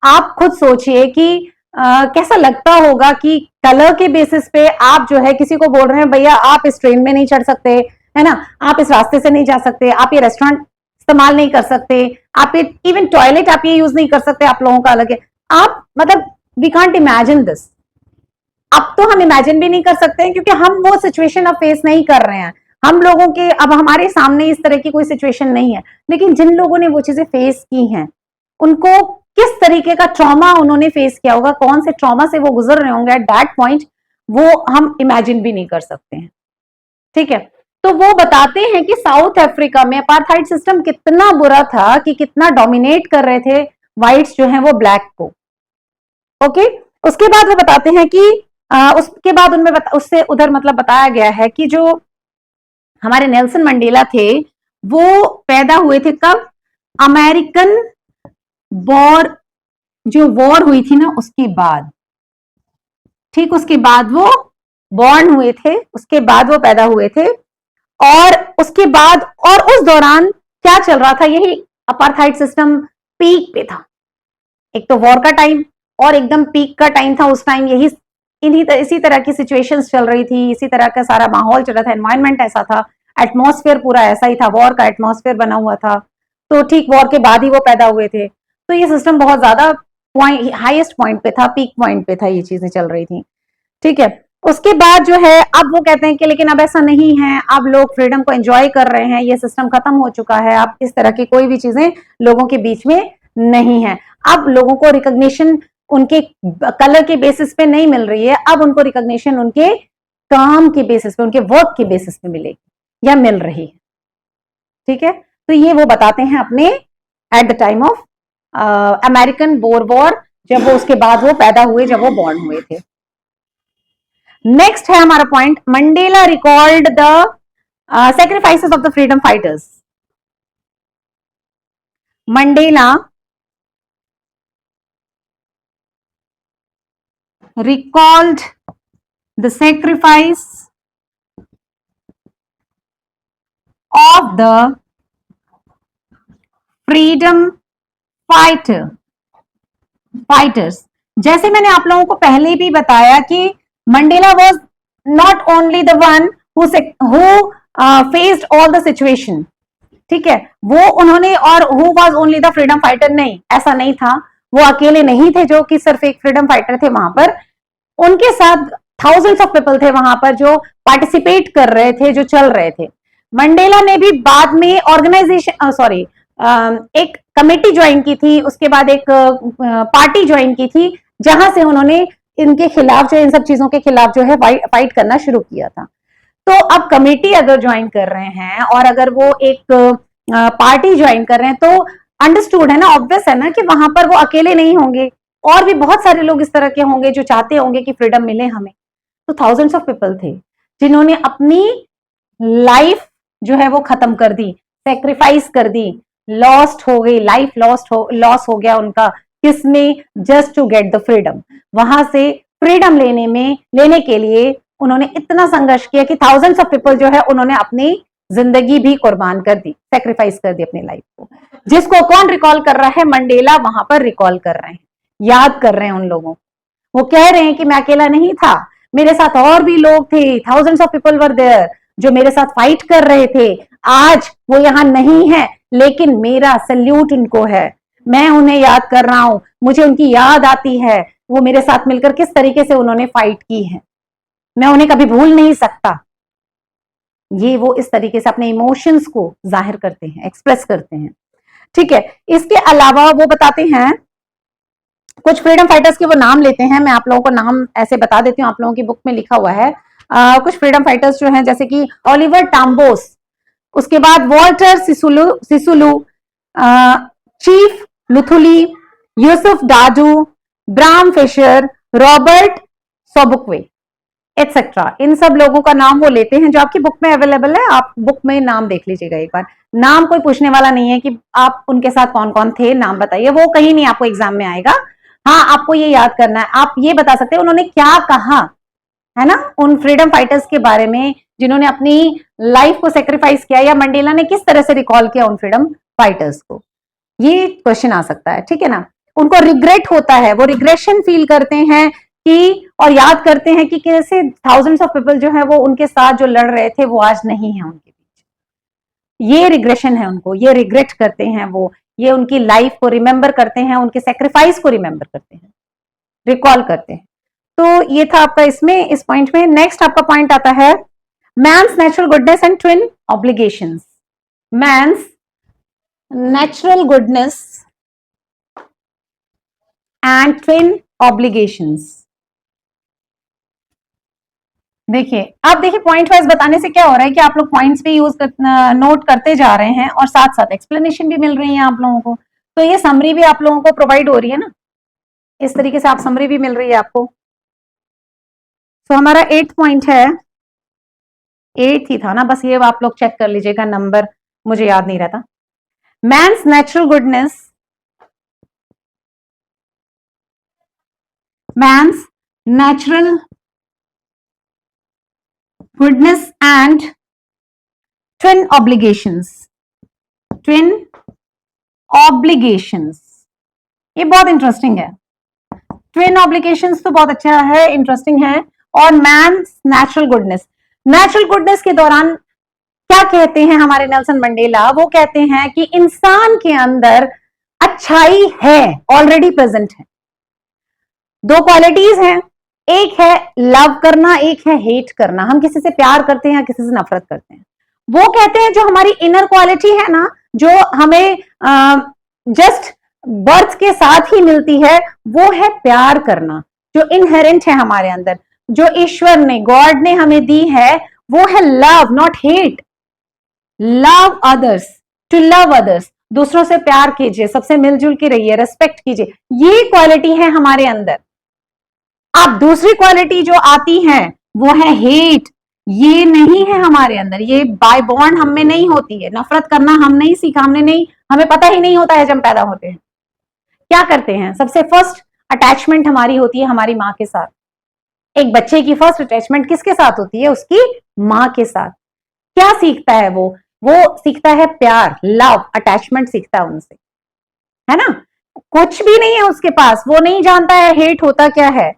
आप खुद सोचिए कि कैसा लगता होगा कि कलर के बेसिस पे आप जो है किसी को बोल रहे हैं भैया आप इस ट्रेन में नहीं चढ़ सकते, है ना, आप इस रास्ते से नहीं जा सकते, आप ये रेस्टोरेंट इस्तेमाल नहीं कर सकते, आप ये इवन टॉयलेट आप ये यूज नहीं कर सकते, आप लोगों का अलग है। आप मतलब वी कांट इमेजिन दिस। अब तो हम इमेजिन भी नहीं कर सकते हैं क्योंकि हम वो सिचुएशन अब फेस नहीं कर रहे हैं। हम लोगों के अब हमारे सामने इस तरह की कोई सिचुएशन नहीं है, लेकिन जिन लोगों ने वो चीजें फेस की हैं उनको किस तरीके का ट्रॉमा उन्होंने फेस किया होगा, कौन से ट्रॉमा से वो गुजर रहे होंगे एट दैट पॉइंट, वो हम इमेजिन भी नहीं कर सकते हैं। ठीक है, तो वो बताते हैं कि साउथ अफ्रीका में अपार्थाइड सिस्टम कितना बुरा था कि कितना डोमिनेट कर रहे थे व्हाइट्स जो हैं वो ब्लैक को। ओके, उसके बाद वो बताते हैं कि उसके बाद उनमें उससे उधर मतलब बताया गया है कि जो हमारे नेल्सन मंडेला थे वो पैदा हुए थे कब? अमेरिकन वॉर, जो वॉर हुई थी ना उसके बाद, ठीक, उसके बाद वो बॉर्न हुए थे, उसके बाद वो पैदा हुए थे। और उसके बाद और उस दौरान क्या चल रहा था? यही अपार्थाइड सिस्टम पीक पे था। एक तो वॉर का टाइम और एकदम पीक का टाइम था उस टाइम, यही इसी तरह की सिचुएशंस चल रही थी, इसी तरह का सारा माहौल चल रहा था, एनवायरनमेंट ऐसा था, एटमॉस्फेयर पूरा ऐसा ही था, वॉर का एटमॉस्फेयर बना हुआ था। तो ठीक वॉर के बाद ही वो पैदा हुए थे, तो ये सिस्टम बहुत ज्यादा पॉइंट, हाईएस्ट पॉइंट पे था, पीक पॉइंट पे था, ये चीजें चल रही थी। ठीक है, उसके बाद जो है अब वो कहते हैं कि लेकिन अब ऐसा नहीं है, अब लोग फ्रीडम को एंजॉय कर रहे हैं, ये सिस्टम खत्म हो चुका है, अब इस तरह की कोई भी चीजें लोगों के बीच में नहीं है। अब लोगों को रिकॉग्निशन उनके कलर के बेसिस पे नहीं मिल रही है, अब उनको रिकॉग्निशन उनके काम के बेसिस पे, उनके वर्क के बेसिस पे मिलेगी या मिल रही है। ठीक है, तो ये वो बताते हैं अपने at the time of American bore war, जब वो उसके बाद वो पैदा हुए, जब वो बॉर्न हुए थे। नेक्स्ट है हमारा point, Mandela recalled the sacrifices of the freedom fighters. Mandela recalled the sacrifice of the freedom fighters. जैसे मैंने आप लोगों को पहले भी बताया कि Mandela was not only the one who faced all the situation, ठीक है, वो उन्होंने, और who was only the freedom fighter, नहीं, ऐसा नहीं था, वो अकेले नहीं थे जो कि सिर्फ एक फ्रीडम फाइटर थे वहां पर, उनके साथ थाउजेंड्स ऑफ पीपल थे वहां पर जो पार्टिसिपेट कर रहे थे, जो चल रहे थे। मंडेला ने भी बाद में ऑर्गेनाइजेशन एक कमेटी ज्वाइन की थी, उसके बाद एक पार्टी ज्वाइन की थी, जहां से उन्होंने इनके खिलाफ जो, इन सब चीजों के खिलाफ जो है फाइट करना शुरू किया था। तो अब कमेटी अगर ज्वाइन कर रहे हैं और अगर वो एक पार्टी ज्वाइन कर रहे हैं तो अंडरस्टूड है ना, ऑब्वियस है ना कि वहां पर वो अकेले नहीं होंगे, और भी बहुत सारे लोग इस तरह के होंगे जो चाहते होंगे कि फ्रीडम मिले हमें। तो थाउजेंड्स ऑफ पीपल थे जिन्होंने अपनी लाइफ जो है वो खत्म कर दी, सेक्रीफाइस कर दी, लॉस्ट हो गई, लाइफ लॉस हो गया उनका, किसमें? Just to get the freedom. वहां से फ्रीडम लेने के लिए उन्होंने इतना संघर्ष किया कि थाउजेंड्स ऑफ पीपल जो है उन्होंने अपनी जिंदगी भी कुर्बान कर दी, सेक्रीफाइस कर दी अपनी लाइफ को। जिसको कौन रिकॉल कर रहा है? मंडेला वहां पर रिकॉल कर रहे हैं, याद कर रहे हैं उन लोगों को। वो कह रहे हैं कि मैं अकेला नहीं था, मेरे साथ और भी लोग थे, thousands of people were there, जो मेरे साथ फाइट कर रहे थे। आज वो यहां नहीं है, लेकिन मेरा सल्यूट उनको है, मैं उन्हें याद कर रहा हूं, मुझे उनकी याद आती है, वो मेरे साथ मिलकर किस तरीके से उन्होंने फाइट की है, मैं उन्हें कभी भूल नहीं सकता। ये वो इस तरीके से अपने इमोशंस को जाहिर करते हैं, एक्सप्रेस करते हैं। ठीक है, इसके अलावा वो बताते हैं कुछ फ्रीडम फाइटर्स के, वो नाम लेते हैं, मैं आप लोगों को नाम ऐसे बता देती हूँ, आप लोगों की बुक में लिखा हुआ है। कुछ फ्रीडम फाइटर्स जो हैं, जैसे कि ओलिवर टाम्बोस, उसके बाद Walter Sisulu, chief Luthuli, Yusuf Dadoo, Bram Fischer, Robert Sobukwe etcetera. इन सब लोगों का नाम वो लेते हैं, जो आपकी बुक में अवेलेबल है। आप बुक में नाम देख लीजिएगा एक बार। नाम कोई पूछने वाला नहीं है कि आप उनके साथ कौन कौन थे, नाम बताइए, वो कहीं नहीं आपको एग्जाम में आएगा। हाँ, आपको ये याद करना है, आप ये बता सकते हैं उन्होंने क्या कहा, है ना, उन फ्रीडम फाइटर्स के बारे में जिन्होंने अपनी लाइफ को सेक्रीफाइस किया, या मंडेला ने किस तरह से रिकॉल किया उन फ्रीडम फाइटर्स को। ये क्वेश्चन आ सकता है, ठीक है ना। उनको रिग्रेट होता है, वो रिग्रेशन फील करते हैं कि, और याद करते हैं कि कैसे थाउजेंड्स ऑफ पीपल जो है वो उनके साथ जो लड़ रहे थे वो आज नहीं है उनके बीच। ये रिग्रेशन है उनको, ये रिग्रेट करते हैं वो, ये उनकी लाइफ को रिमेंबर करते हैं, उनके सेक्रीफाइस को रिमेंबर करते हैं, रिकॉल करते हैं। तो ये था आपका इसमें, इस पॉइंट में। नेक्स्ट आपका पॉइंट आता है man's natural goodness and twin obligations. Man's natural goodness and twin obligations. देखिए, आप देखिए पॉइंट वाइज बताने से क्या हो रहा है कि आप लोग पॉइंट्स भी नोट करते जा रहे हैं, और साथ साथ एक्सप्लेनेशन भी मिल रही है आप लोगों को। तो ये समरी भी आप लोगों को प्रोवाइड हो रही है ना, इस तरीके से आप समरी भी मिल रही है आपको। तो हमारा 8th पॉइंट है, 8 ही था ना, बस ये आप लोग चेक कर लीजिएगा, नंबर मुझे याद नहीं रहता। Man's natural goodness, man's natural goodness and twin obligations, twin obligations, ये बहुत इंटरेस्टिंग है। ट्विन ऑब्लिगेशंस तो बहुत अच्छा है, इंटरेस्टिंग है। और man's natural goodness, natural goodness के दौरान क्या कहते हैं हमारे नेल्सन मंडेला? वो कहते हैं कि इंसान के अंदर अच्छाई है, ऑलरेडी प्रेजेंट है। दो क्वालिटीज हैं, एक है लव करना, एक है हेट करना। हम किसी से प्यार करते हैं या किसी से नफरत करते हैं। वो कहते हैं जो हमारी इनर क्वालिटी है ना, जो हमें जस्ट बर्थ के साथ ही मिलती है, वो है प्यार करना, जो इनहेरेंट है हमारे अंदर, जो ईश्वर ने, गॉड ने हमें दी है, वो है love, not hate. Love others, to love others, दूसरों से प्यार कीजिए, सबसे मिलजुल के रहिए, रेस्पेक्ट कीजिए, ये क्वालिटी है हमारे अंदर। अब दूसरी क्वालिटी जो आती है वो है हेट, ये नहीं है हमारे अंदर, ये बाय बॉर्न हम में नहीं होती है। नफरत करना हम नहीं सीखा, हमने नहीं, हमें पता ही नहीं होता है जब हम पैदा होते हैं। क्या करते हैं, सबसे फर्स्ट अटैचमेंट हमारी होती है हमारी माँ के साथ। एक बच्चे की फर्स्ट अटैचमेंट किसके साथ होती है? उसकी माँ के साथ। क्या सीखता है वो सीखता है प्यार, लव, अटैचमेंट सीखता है उनसे, है ना। कुछ भी नहीं है उसके पास, वो नहीं जानता है हेट होता क्या है।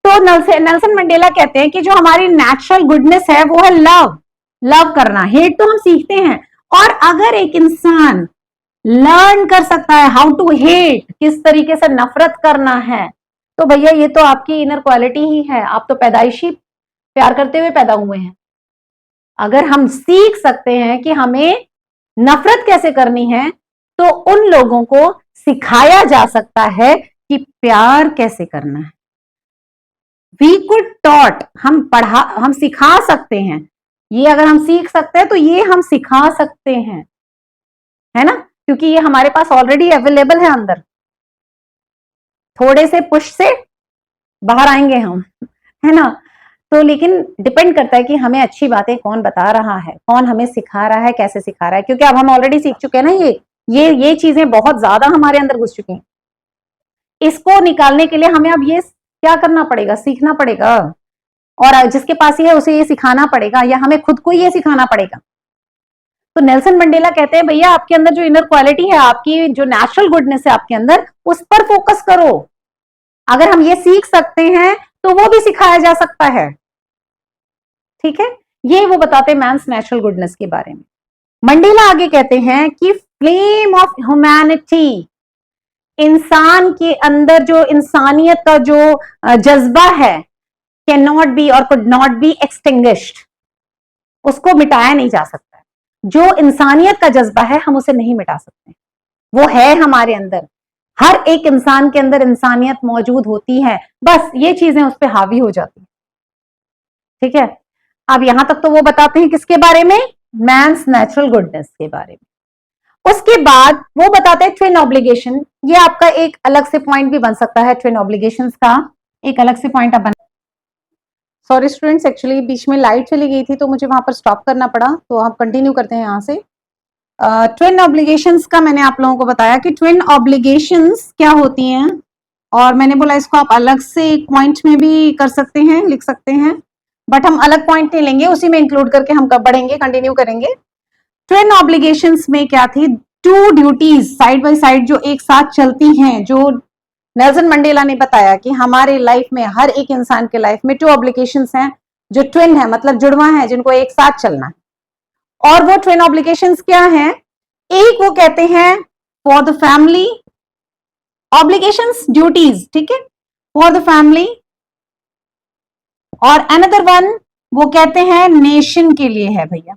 तो नेल्सन मंडेला कहते हैं कि जो हमारी नेचुरल गुडनेस है वो है लव, लव करना। हेट तो हम सीखते हैं, और अगर एक इंसान लर्न कर सकता है हाउ टू हेट, किस तरीके से नफरत करना है, तो भैया ये तो आपकी इनर क्वालिटी ही है। आप तो पैदाइशी प्यार करते हुए पैदा हुए हैं। अगर हम सीख सकते हैं कि हमें नफरत कैसे करनी है, तो उन लोगों को सिखाया जा सकता है कि प्यार कैसे करना है। वी कुड टॉट, हम सिखा सकते हैं। ये अगर हम सीख सकते हैं तो ये हम सिखा सकते हैं, है ना, क्योंकि ये हमारे पास ऑलरेडी अवेलेबल है अंदर। थोड़े से पुश से बाहर आएंगे हम, है ना। तो लेकिन डिपेंड करता है कि हमें अच्छी बातें कौन बता रहा है, कौन हमें सिखा रहा है, कैसे सिखा रहा है, क्योंकि अब हम ऑलरेडी सीख चुके हैं ना। ये चीजें बहुत ज्यादा हमारे अंदर घुस चुकी हैं। इसको निकालने के लिए हमें अब ये क्या करना पड़ेगा, सीखना पड़ेगा, और जिसके पास ये है उसे ये सिखाना पड़ेगा, या हमें खुद को ये सिखाना पड़ेगा। तो नेल्सन मंडेला कहते हैं भैया आपके अंदर जो इनर क्वालिटी है, आपकी जो नेचुरल गुडनेस है आपके अंदर, उस पर फोकस करो। अगर हम ये सीख सकते हैं तो वो भी सिखाया जा सकता है। ठीक है, ये वो बताते हैं मैंस नेचुरल गुडनेस के बारे में। मंडेला आगे कहते हैं कि फ्लेम ऑफ ह्यूमैनिटी, इंसान के अंदर जो इंसानियत का जो जज्बा है, कैन नॉट बी और कुड नॉट बी एक्सटिंग्विश्ड, उसको मिटाया नहीं जा सकता। जो इंसानियत का जज्बा है हम उसे नहीं मिटा सकते, वो है हमारे अंदर। हर एक इंसान के अंदर इंसानियत मौजूद होती है, बस ये चीजें उस पर हावी हो जाती है। ठीक है, अब यहां तक तो वो बताते हैं किसके बारे में, मैंस नेचुरल गुडनेस के बारे में। उसके बाद वो बताते हैं ट्विन ऑब्लिगेशन। ये आपका एक अलग से पॉइंट भी बन सकता है, ट्विन ऑब्लिगेशंस का एक अलग से पॉइंट आप बना। सॉरी स्टूडेंट्स, एक्चुअली बीच में लाइट चली गई थी तो मुझे वहां पर स्टॉप करना पड़ा, तो आप कंटिन्यू करते हैं यहां से। ट्विन ऑब्लिगेशंस का मैंने आप लोगों को बताया कि ट्विन ऑब्लिगेशंस क्या होती हैं, और मैंने बोला इसको आप अलग से एक पॉइंट में भी कर सकते हैं, लिख सकते हैं, बट हम अलग पॉइंट नहीं लेंगे, उसी में इंक्लूड करके हम कब बढ़ेंगे, कंटिन्यू करेंगे। ट्विन ऑब्लिगेशंस में क्या थी, two duties side by side जो एक साथ चलती हैं, जो नेल्सन मंडेला ने बताया कि हमारे लाइफ में, हर एक इंसान के लाइफ में 2 ऑब्लिगेशंस हैं जो ट्विन है, मतलब जुड़वा है, जिनको एक साथ चलना है। और वो ट्विन ऑब्लिगेशंस क्या हैं, एक वो कहते हैं for the family obligations, duties, ठीक है, फॉर द फैमिली, और अनदर वन वो कहते हैं नेशन के लिए है भैया,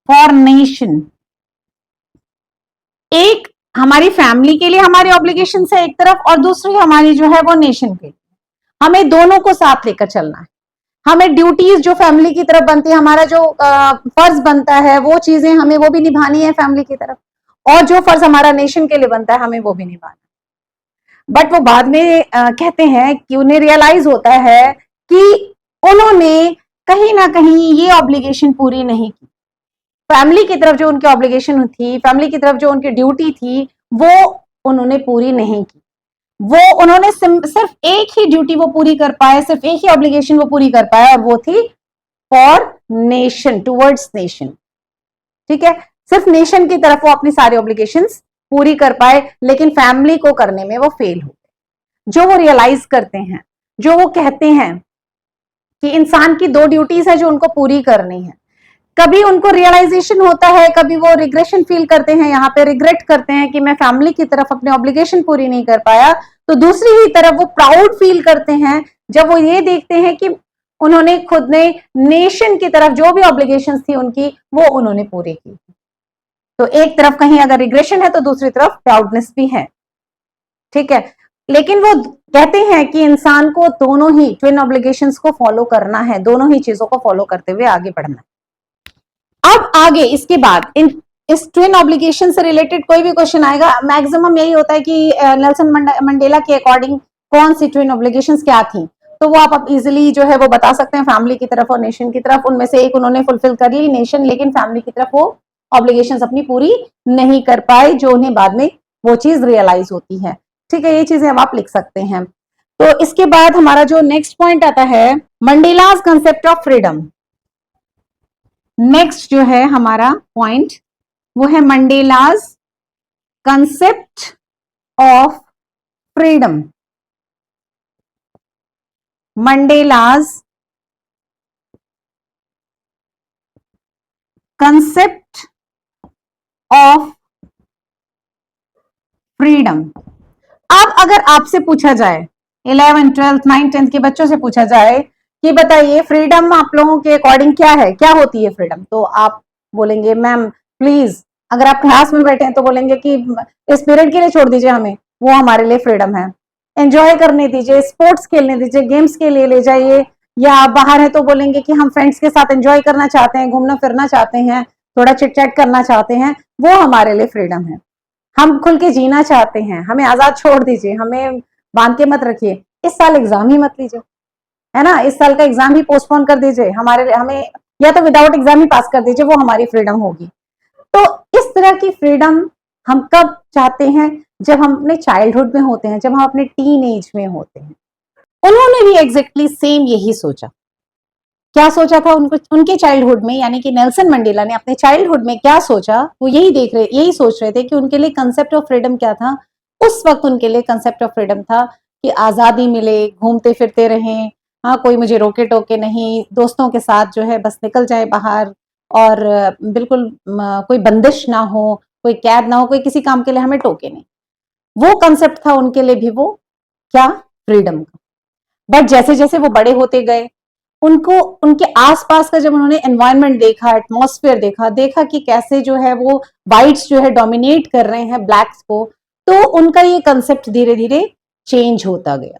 फॉर नेशन। एक हमारी फैमिली के लिए हमारी ऑब्लिगेशन है एक तरफ, और दूसरी हमारी जो है वो नेशन के लिए। हमें दोनों को साथ लेकर चलना है। हमें ड्यूटीज जो फैमिली की तरफ बनती है, हमारा जो फर्ज बनता है, वो चीजें हमें वो भी निभानी है फैमिली की तरफ, और जो फर्ज हमारा नेशन के लिए बनता है हमें वो भी निभाना। बट वो बाद में कहते हैं कि उन्हें रियलाइज होता है कि उन्होंने कहीं ना कहीं ये ऑब्लिगेशन पूरी नहीं की। फैमिली की तरफ जो उनकी ऑब्लिगेशन थी, फैमिली की तरफ जो उनकी ड्यूटी थी, वो उन्होंने पूरी नहीं की। वो उन्होंने सिर्फ एक ही ड्यूटी वो पूरी कर पाए, सिर्फ एक ही ऑब्लिगेशन वो पूरी कर पाए, और वो थी फॉर नेशन, टुवर्ड्स नेशन। ठीक है, सिर्फ नेशन की तरफ वो अपनी सारी ऑब्लिगेशंस पूरी कर पाए, लेकिन फैमिली को करने में वो फेल हो गए। जो वो रियलाइज करते हैं, जो वो कहते हैं कि इंसान की 2 ड्यूटीज है जो उनको पूरी करनी है। कभी उनको रियलाइजेशन होता है, कभी वो रिग्रेशन फील करते हैं, यहाँ पे रिग्रेट करते हैं कि मैं फैमिली की तरफ अपने ऑब्लिगेशन पूरी नहीं कर पाया। तो दूसरी ही तरफ वो प्राउड फील करते हैं जब वो ये देखते हैं कि उन्होंने खुद ने नेशन की तरफ जो भी ऑब्लिगेशन थी उनकी, वो उन्होंने पूरी की। तो एक तरफ कहीं अगर रिग्रेशन है तो दूसरी तरफ प्राउडनेस भी है। ठीक है, लेकिन वो कहते हैं कि इंसान को दोनों ही ट्विन ऑब्लिगेशंस को फॉलो करना है, दोनों ही चीजों को फॉलो करते हुए आगे बढ़ना है। अब आगे इसके बाद इस ट्विन ऑब्लिगेशन से रिलेटेड कोई भी क्वेश्चन आएगा, मैक्सिमम यही होता है कि नेल्सन मंडेला के अकॉर्डिंग कौन सी ट्विन ऑब्लिगेशंस क्या थी, तो वो आप इजीली जो है वो बता सकते हैं, फैमिली की तरफ और नेशन की तरफ। उनमें से एक उन्होंने फुलफिल कर ली, नेशन, लेकिन फैमिली की तरफ वो ऑब्लिगेशंस अपनी पूरी नहीं कर पाए, जो उन्हें बाद में वो चीज रियलाइज होती है। ठीक है, ये चीजें अब आप लिख सकते हैं। तो इसके बाद हमारा जो नेक्स्ट पॉइंट आता है, Mandela's concept of freedom. Next जो है हमारा पॉइंट वो है Mandela's concept of freedom. Mandela's concept of freedom. अब अगर आपसे पूछा जाए 11, 12, 9, 10 के बच्चों से पूछा जाए कि बताइए फ्रीडम आप लोगों के अकॉर्डिंग क्या है, क्या होती है फ्रीडम, तो आप बोलेंगे मैम प्लीज, अगर आप क्लास में बैठे हैं तो बोलेंगे कि इस पीरियड के लिए छोड़ दीजिए हमें, वो हमारे लिए फ्रीडम है। एंजॉय करने दीजिए, स्पोर्ट्स खेलने दीजिए, गेम्स के लिए ले जाइए, या बाहर है तो बोलेंगे कि हम फ्रेंड्स के साथ एंजॉय करना चाहते हैं, घूमना फिरना चाहते हैं, थोड़ा चिट चैट करना चाहते हैं, वो हमारे लिए फ्रीडम है। हम खुल के जीना चाहते हैं, हमें आजाद छोड़ दीजिए, हमें बांध के मत रखिए, इस साल एग्जाम ही मत लीजिए, है ना, इस साल का एग्जाम ही पोस्टपोन कर दीजिए, हमारे हमें, या तो विदाउट एग्जाम ही पास कर दीजिए, वो हमारी फ्रीडम होगी। तो इस तरह की फ्रीडम हम कब चाहते हैं, जब हम अपने चाइल्डहुड में होते हैं, जब हम अपने टीन एज में होते हैं। उन्होंने भी एग्जैक्टली सेम यही सोचा। क्या सोचा था उनको उनके चाइल्डहुड में, यानी कि नेल्सन मंडेला ने अपने चाइल्डहुड में क्या सोचा, वो यही सोच रहे थे कि उनके लिए कंसेप्ट ऑफ फ्रीडम क्या था। उस वक्त उनके लिए कंसेप्ट ऑफ फ्रीडम था कि आजादी मिले, घूमते फिरते रहें, हाँ कोई मुझे रोके टोके नहीं, दोस्तों के साथ जो है बस निकल जाए बाहर, और बिल्कुल कोई बंदिश ना हो, कोई कैद ना हो, कोई किसी काम के लिए हमें टोके नहीं। वो कंसेप्ट था उनके लिए भी, वो क्या, फ्रीडम का। बट जैसे जैसे वो बड़े होते गए, उनको उनके आसपास का जब उन्होंने एनवायरनमेंट देखा, एटमॉस्फेयर देखा, देखा कि कैसे जो है वो वाइट्स जो है डोमिनेट कर रहे हैं ब्लैक्स को, तो उनका ये कंसेप्ट धीरे धीरे चेंज होता गया।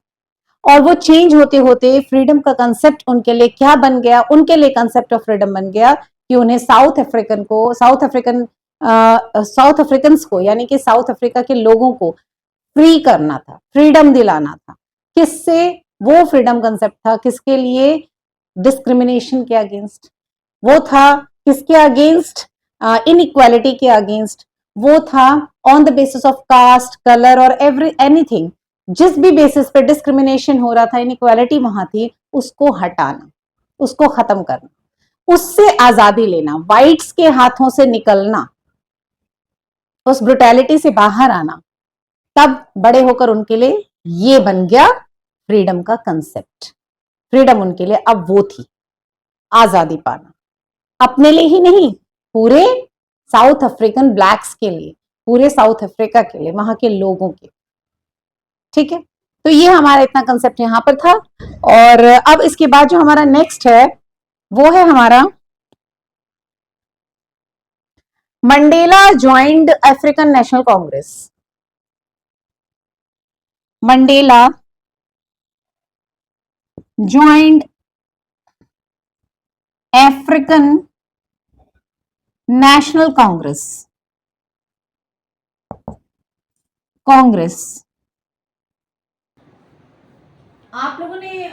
और वो चेंज होते होते फ्रीडम का कंसेप्ट उनके लिए क्या बन गया, उनके लिए कंसेप्ट ऑफ फ्रीडम बन गया कि उन्हें साउथ अफ्रीकन को यानी कि साउथ अफ्रीका के लोगों को फ्री करना था, फ्रीडम दिलाना था। किससे? वो फ्रीडम कंसेप्ट था किसके लिए? डिस्क्रिमिनेशन के अगेंस्ट। वो था किसके अगेंस्ट? इनइक्वालिटी के अगेंस्ट। वो था on the basis of caste, colour और एनीथिंग, जिस भी बेसिस पे डिस्क्रिमिनेशन हो रहा था, इनइक्वालिटी वहां थी, उसको हटाना, उसको खत्म करना, उससे आजादी लेना, वाइट्स के हाथों से निकलना, उस ब्रुटैलिटी से बाहर आना। तब बड़े होकर उनके लिए ये बन गया फ्रीडम का कंसेप्ट। फ्रीडम उनके लिए अब वो थी, आजादी पाना, अपने लिए ही नहीं, पूरे साउथ अफ्रीकन ब्लैक्स के लिए, पूरे साउथ अफ्रीका के लिए, वहां के लोगों के। ठीक है, तो ये हमारा इतना कंसेप्ट यहां पर था। और अब इसके बाद जो हमारा नेक्स्ट है वो है हमारा Mandela joined African national Congress. Mandela joined African national Congress. आप लोगों ने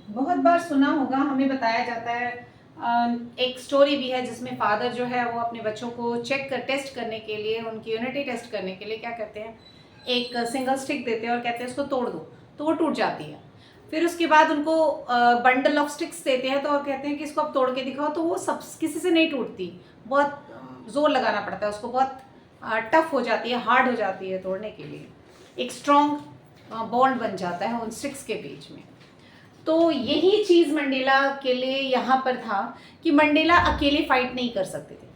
बहुत बार सुना होगा, हमें बताया जाता है, एक स्टोरी भी है जिसमें फादर जो है वो अपने बच्चों को टेस्ट करने के लिए, उनकी यूनिटी टेस्ट करने के लिए क्या करते हैं, एक सिंगल स्टिक देते हैं और कहते हैं इसको तोड़ दो, तो वो टूट जाती है। फिर उसके बाद उनको बंडल ऑफ स्टिक्स देते हैं, तो और कहते हैं कि इसको अब तोड़ के दिखाओ, तो वो सब किसी से नहीं टूटती, बहुत जोर लगाना पड़ता है उसको, बहुत टफ हो जाती है, हार्ड हो जाती है तोड़ने के लिए। एक स्ट्रॉन्ग बॉन्ड बन जाता है उन स्टिक्स के बीच में। तो यही चीज मंडेला के लिए यहाँ पर था कि मंडेला अकेले फाइट नहीं कर सकते थे।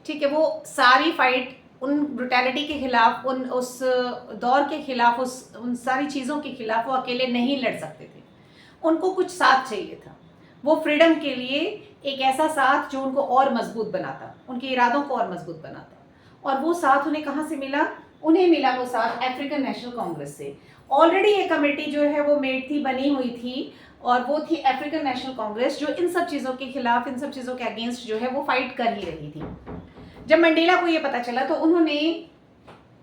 ठीक है, वो सारी फाइट उन ब्रुटैलिटी के खिलाफ, उस दौर के खिलाफ, उन सारी चीज़ों के खिलाफ वो अकेले नहीं लड़ सकते थे। उनको कुछ साथ चाहिए था, वो फ्रीडम के लिए एक ऐसा साथ जो उनको और मजबूत बनाता, उनके इरादों को और मजबूत बनाता। और वो साथ उन्हें कहाँ से मिला? उन्हें मिला वो साथ अफ्रीकन नेशनल कांग्रेस से। ऑलरेडी ये कमेटी जो है वो मेड थी, बनी हुई थी, और वो थी अफ्रीकन नेशनल कांग्रेस, जो इन सब चीज़ों के खिलाफ, इन सब चीज़ों के अगेंस्ट जो है वो फाइट कर ही रही थी। जब मंडेला को ये पता चला तो उन्होंने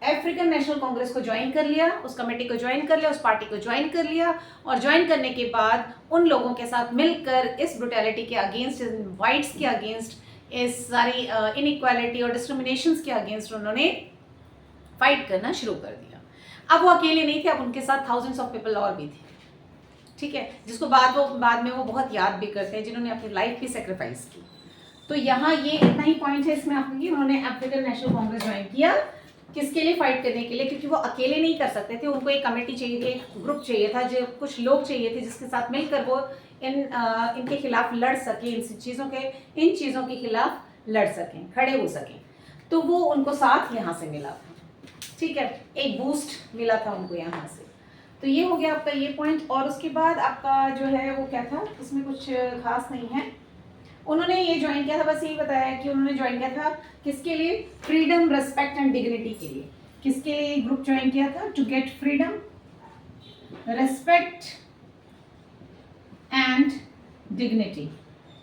अफ्रीकन नेशनल कांग्रेस को ज्वाइन कर लिया, उस कमेटी को ज्वाइन कर लिया, उस पार्टी को ज्वाइन कर लिया, और ज्वाइन करने के बाद उन लोगों के साथ मिलकर इस ब्रुटैलिटी के अगेंस्ट, वाइट्स के अगेंस्ट, इस सारी इनइक्वालिटी और डिस्क्रिमिनेशंस के अगेंस्ट उन्होंने फाइट करना शुरू कर दिया। अब वो अकेले नहीं थे, अब उनके साथ थाउजेंड्स ऑफ पीपल और भी थे। ठीक है, जिसको बाद में वो बहुत याद भी करते हैं, जिन्होंने अपनी लाइफ की सेक्रीफाइस की। तो यहाँ ये इतना ही पॉइंट है इसमें आपको कि उन्होंने अफ्रीकन नेशनल कांग्रेस ज्वाइन किया, किसके लिए? फाइट करने के लिए, क्योंकि वो अकेले नहीं कर सकते थे, उनको एक कमेटी चाहिए थी, एक ग्रुप चाहिए था, जो कुछ लोग चाहिए थे जिसके साथ मिलकर वो इनके खिलाफ लड़ सके, इन चीज़ों के खिलाफ लड़ सकें, खड़े हो सकें। तो वो उनको साथ यहाँ से मिला था। ठीक है, एक बूस्ट मिला था उनको यहाँ से। तो ये हो गया आपका ये पॉइंट। और उसके बाद आपका जो है वो क्या था, इसमें कुछ खास नहीं है। उन्होंने ये ज्वाइन किया था, बस यही बताया कि उन्होंने ज्वाइन किया था किसके लिए? फ्रीडम, रेस्पेक्ट एंड डिग्निटी के लिए। किसके लिए ग्रुप ज्वाइन किया था? To get freedom, respect and dignity,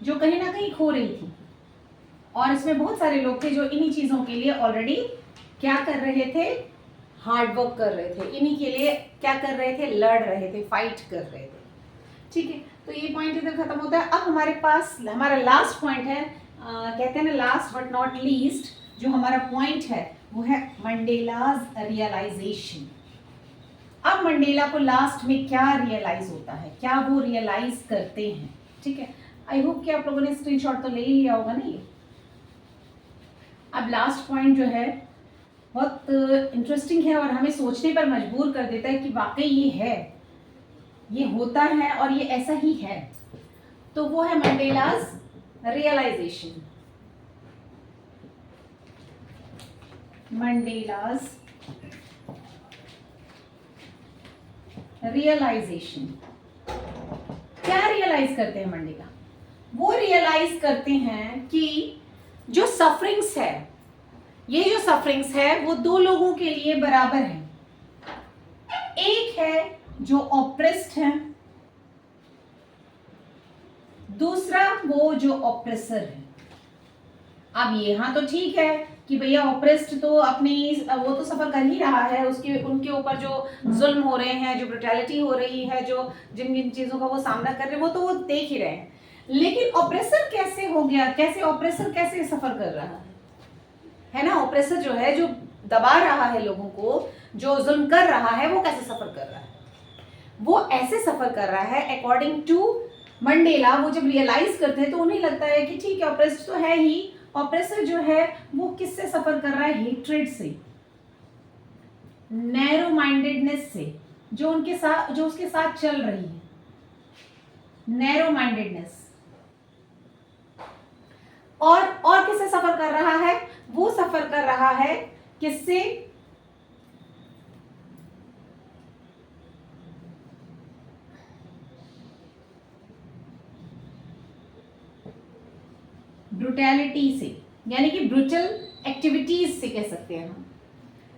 जो कहीं ना कहीं खो रही थी। और इसमें बहुत सारे लोग थे जो इन्हीं चीज़ों के लिए ऑलरेडी क्या कर रहे थे? हार्ड वर्क कर रहे थे, इन्हीं के लिए क्या कर रहे थे? लड़ रहे थे, फाइट कर रहे थे। ठीक है, तो ये पॉइंट इधर खत्म होता है। अब हमारे पास हमारा लास्ट पॉइंट है, कहते हैं ना लास्ट बट नॉट लीस्ट, जो हमारा पॉइंट है वो है मंडेलाज रियलाइजेशन। अब मंडेला को लास्ट में क्या रियलाइज होता है, क्या वो रियलाइज करते हैं? ठीक है, आई होप कि आप लोगों ने स्क्रीनशॉट तो ले ही लिया होगा ना ये। अब लास्ट पॉइंट जो है बहुत इंटरेस्टिंग है और हमें सोचने पर मजबूर कर देता है कि वाकई ये है, ये होता है और ये ऐसा ही है। तो वो है मंडेलाज रियलाइजेशन। मंडेलाज रियलाइजेशन क्या रियलाइज करते हैं मंडेला? वो रियलाइज करते हैं कि जो सफरिंग्स है, ये जो सफरिंग्स है वो दो लोगों के लिए बराबर है। एक है जो ऑप्रेस्ड है, दूसरा वो जो ऑप्रेसर है। अब यहां तो ठीक है कि भैया ऑप्रेस्ड तो अपनी वो तो सफर कर ही रहा है, उसके उनके ऊपर जो जुल्म हो रहे हैं, जो ब्रुटैलिटी हो रही है, जो जिन जिन चीजों का वो सामना कर रहे हैं वो तो वो देख ही रहे हैं। लेकिन ऑप्रेसर कैसे हो गया, कैसे ऑप्रेसर कैसे सफर कर रहा है ना? ऑप्रेसर जो है, जो दबा रहा है लोगों को, जो जुल्म कर रहा है, वो कैसे सफर कर रहा है? वो ऐसे सफर कर रहा है अकॉर्डिंग टू मंडेला। वो जब रियलाइज करते हैं तो उन्हें लगता है कि ठीक है ऑप्रेस्ड तो है ही, ऑप्रेसर जो है वो किससे सफर कर रहा है? हेट्रेड से, नैरो माइंडेडनेस से, जो उनके साथ, जो उसके साथ चल रही है, नैरो माइंडेडनेस। और किससे सफर कर रहा है? वो सफर कर रहा है किससे? ब्रुटैलिटी से, यानी कि ब्रुटल एक्टिविटीज से कह सकते हैं हम,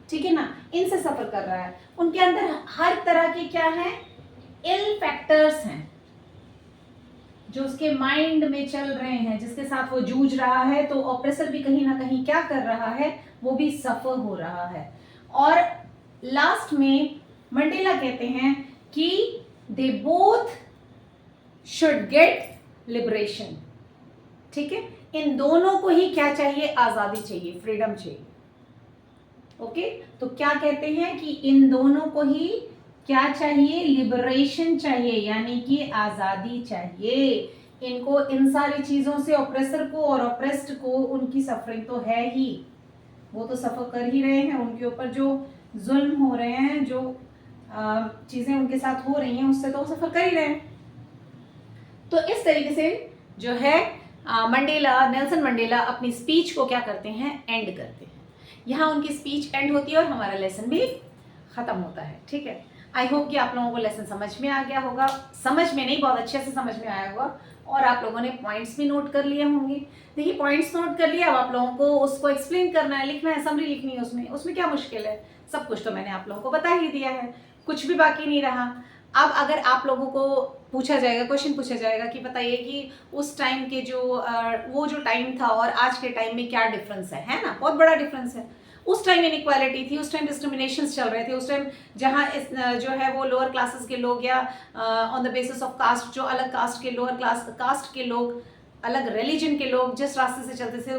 ठीक है ना? इनसे सफर कर रहा है। उनके अंदर हर तरह के क्या है? इल फैक्टर्स हैं जो उसके माइंड में चल रहे हैं, जिसके साथ वो जूझ रहा है। तो ऑप्रेसर भी कहीं ना कहीं क्या कर रहा है? वो भी सफर हो रहा है। और लास्ट में मंडेला कहते हैं कि they both should get liberation. ठीक है, इन दोनों को ही क्या चाहिए? आजादी चाहिए, फ्रीडम चाहिए। ओके, तो क्या कहते हैं कि इन दोनों को ही क्या चाहिए? लिबरेशन चाहिए, यानी कि आजादी चाहिए। इनको इन सारी चीजों से, ऑप्रेसर को और ऑप्रेस्ड को, उनकी सफरिंग तो है ही, वो तो सफर कर ही रहे हैं। उनके ऊपर जो जुल्म हो रहे हैं, जो चीजें उनके साथ हो रही हैं, उससे तो वो सफर कर ही रहे हैं। तो इस तरीके से जो है मंडेला, नेल्सन मंडेला अपनी स्पीच को क्या करते हैं? एंड करते हैं। यहाँ उनकी स्पीच एंड होती है और हमारा लेसन भी खत्म होता है। ठीक है, आई होप कि आप लोगों को लेसन समझ में आ गया होगा। समझ में नहीं, बहुत अच्छे से समझ में आया होगा और आप लोगों ने पॉइंट्स भी नोट कर लिए होंगे। देखिए, पॉइंट्स नोट कर लिया, अब आप लोगों को उसको एक्सप्लेन करना है, लिखना है, समरी लिखनी है। उसमें क्या मुश्किल है? सब कुछ तो मैंने आप लोगों को बता ही दिया है, कुछ भी बाकी नहीं रहा। अब अगर आप लोगों को पूछा जाएगा, क्वेश्चन पूछा जाएगा कि बताइए कि उस टाइम के जो वो जो टाइम था और आज के टाइम में क्या डिफरेंस है ना? बहुत बड़ा डिफरेंस है। उस टाइम इनइक्वालिटी थी, उस टाइम डिस्क्रिमिनेशन चल रहे थे, उस टाइम जहाँ जो है वो लोअर क्लासेस के लोग या on the basis of caste, जो अलग कास्ट के, लोअर क्लास कास्ट के लोग, अलग रिलीजन के लोग जिस रास्ते से चलते थे,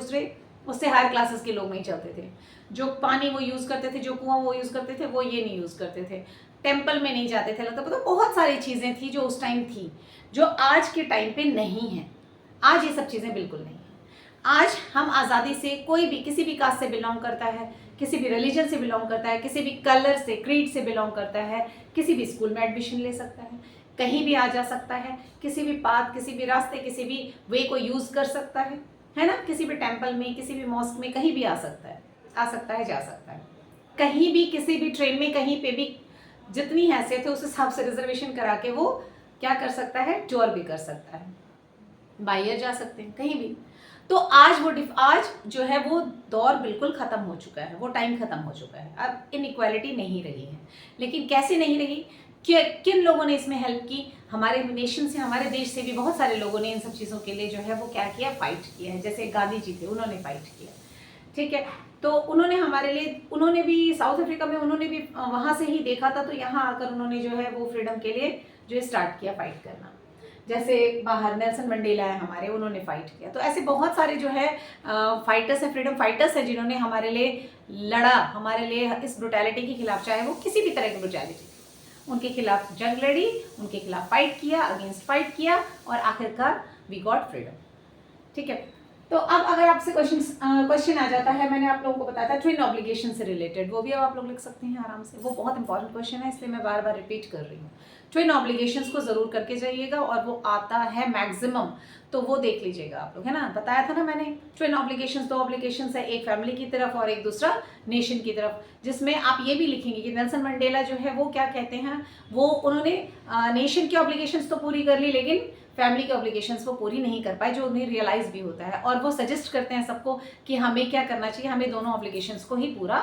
उससे हायर क्लासेस के लोग नहीं चलते थे। जो पानी वो यूज़ करते थे, जो कुआं वो यूज़ करते थे, वो ये नहीं यूज़ करते थे। टेम्पल में नहीं जाते थे, लगता मतलब बहुत सारी चीज़ें थी जो उस टाइम थी, जो आज के टाइम पे नहीं है। आज ये सब चीज़ें बिल्कुल नहीं है। आज हम आज़ादी से, कोई भी किसी भी कास्ट से बिलोंग करता है, किसी भी रिलीजन से बिलोंग करता है, किसी भी कलर से, क्रीड से बिलोंग करता है, किसी भी स्कूल में एडमिशन ले सकता है, कहीं भी आ जा सकता है, किसी भी पाथ, किसी भी रास्ते, किसी भी वे को यूज़ कर सकता है ना? किसी भी टेम्पल में, किसी भी मॉस्क में, कहीं भी आ सकता है, जा सकता है। कहीं भी, किसी भी ट्रेन में, कहीं पे भी जितनी हैसियत है उस हिसाब से रिजर्वेशन करा के वो क्या कर सकता है? टूर भी कर सकता है, बाय एयर जा सकते हैं कहीं भी। तो आज जो है वो दौर बिल्कुल ख़त्म हो चुका है, वो टाइम ख़त्म हो चुका है। अब इनइक्वालिटी नहीं रही है। लेकिन कैसे नहीं रही? किन लोगों ने इसमें हेल्प की? हमारे नेशन से, हमारे देश से भी बहुत सारे लोगों ने इन सब चीज़ों के लिए जो है वो क्या किया? फाइट किया है। जैसे गांधी जी थे, उन्होंने फाइट किया। ठीक है, तो उन्होंने हमारे लिए, उन्होंने भी साउथ अफ्रीका में, उन्होंने भी वहाँ से ही देखा था, तो यहाँ आकर उन्होंने जो है वो फ्रीडम के लिए जो स्टार्ट किया फाइट करना। जैसे बाहर नेल्सन मंडेला है हमारे, उन्होंने फाइट किया। तो ऐसे बहुत सारे जो है फाइटर्स हैं, फ्रीडम फाइटर्स हैं, जिन्होंने हमारे लिए लड़ा, हमारे लिए इस ब्रुटैलिटी के खिलाफ, चाहे वो किसी भी तरह की ब्रुटैलिटी, उनके खिलाफ जंग लड़ी, उनके खिलाफ फाइट किया, अगेंस्ट फाइट किया और आखिरकार वी गॉट फ्रीडम। ठीक है, तो अब अगर आपसे क्वेश्चन आ जाता है, मैंने आप लोगों को बताया था ट्विन ऑब्लिगेशन से रिलेटेड, वो भी अब आप लोग लिख सकते हैं आराम से। वो बहुत इंपॉर्टेंट क्वेश्चन है, इसलिए मैं बार बार रिपीट कर रही हूँ। ट्विन ऑब्लिगेशंस को जरूर करके जाइएगा, और वो आता है मैक्सिमम, तो वो देख लीजिएगा आप लोग, है ना। बताया था ना मैंने, ट्विन ऑब्लिगेशंस, दो ऑब्लिगेशंस है, एक फैमिली की तरफ और एक दूसरा नेशन की तरफ, जिसमें आप ये भी लिखेंगे कि नेल्सन मंडेला जो है वो क्या कहते हैं, वो उन्होंने नेशन की ऑब्लिगेशंस तो पूरी कर ली, लेकिन फैमिली के ऑब्लिगेशंस वो पूरी नहीं कर पाए, जो उन्हें रियलाइज भी होता है। और वो सजेस्ट करते हैं सबको कि हमें क्या करना चाहिए, हमें दोनों ऑब्लिगेशंस को ही पूरा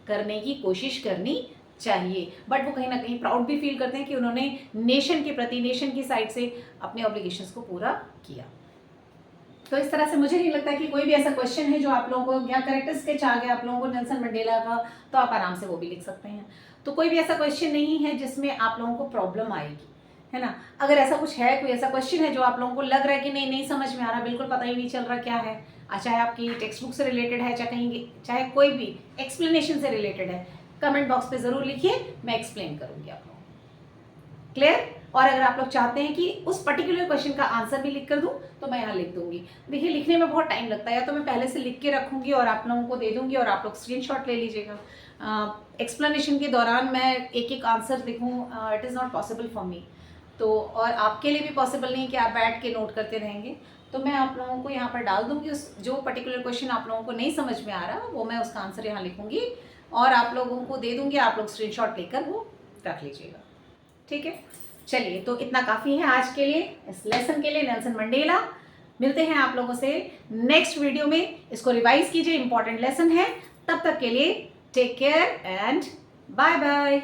करने की कोशिश करनी चाहिए। बट वो कहीं ना कहीं प्राउड भी फील करते हैं कि उन्होंने नेशन के प्रति, नेशन की साइड से अपने ऑब्लिगेशंस को पूरा किया। तो इस तरह से मुझे नहीं लगता कि कोई भी ऐसा क्वेश्चन है जो आप लोगों को, या करेक्टर स्केच आ गया आप लोगों को नेल्सन मंडेला का, तो आप आराम से वो भी लिख सकते हैं। तो कोई भी ऐसा क्वेश्चन नहीं है जिसमें आप लोगों को प्रॉब्लम आएगी, है ना। अगर ऐसा कुछ है, कोई ऐसा क्वेश्चन है जो आप लोगों को लग रहा है कि नहीं समझ में आ रहा, बिल्कुल पता ही नहीं चल रहा क्या है, चाहे आपकी टेक्स्ट बुक से रिलेटेड है, चाहे कोई भी एक्सप्लेनेशन से रिलेटेड है, कमेंट बॉक्स पे जरूर लिखिए, मैं एक्सप्लेन करूंगी आप लोगों को। क्लियर? और अगर आप लोग चाहते हैं कि उस पर्टिकुलर क्वेश्चन का आंसर भी लिख कर दूं, तो मैं यहाँ लिख दूंगी। देखिए, लिखने में बहुत टाइम लगता है, या तो मैं पहले से लिख के रखूंगी और आप लोगों को दे दूंगी, और आप लोग स्क्रीनशॉट ले लीजिएगा। एक्सप्लेनेशन के दौरान मैं एक एक आंसर लिखूँ, it is not possible for me. तो और आपके लिए भी पॉसिबल नहीं कि आप बैठ के नोट करते रहेंगे, तो मैं आप लोगों को यहाँ पर डाल दूंगी। उस जो पर्टिकुलर क्वेश्चन आप लोगों को नहीं समझ में आ रहा, वो मैं उसका आंसर यहाँ लिखूंगी और आप लोगों को दे दूंगी, आप लोग स्क्रीनशॉट लेकर वो रख लीजिएगा। ठीक है, चलिए, तो इतना काफ़ी है आज के लिए, इस लेसन के लिए, नेल्सन मंडेला। मिलते हैं आप लोगों से नेक्स्ट वीडियो में। इसको रिवाइज कीजिए, इंपॉर्टेंट लेसन है। तब तक के लिए take care and bye bye.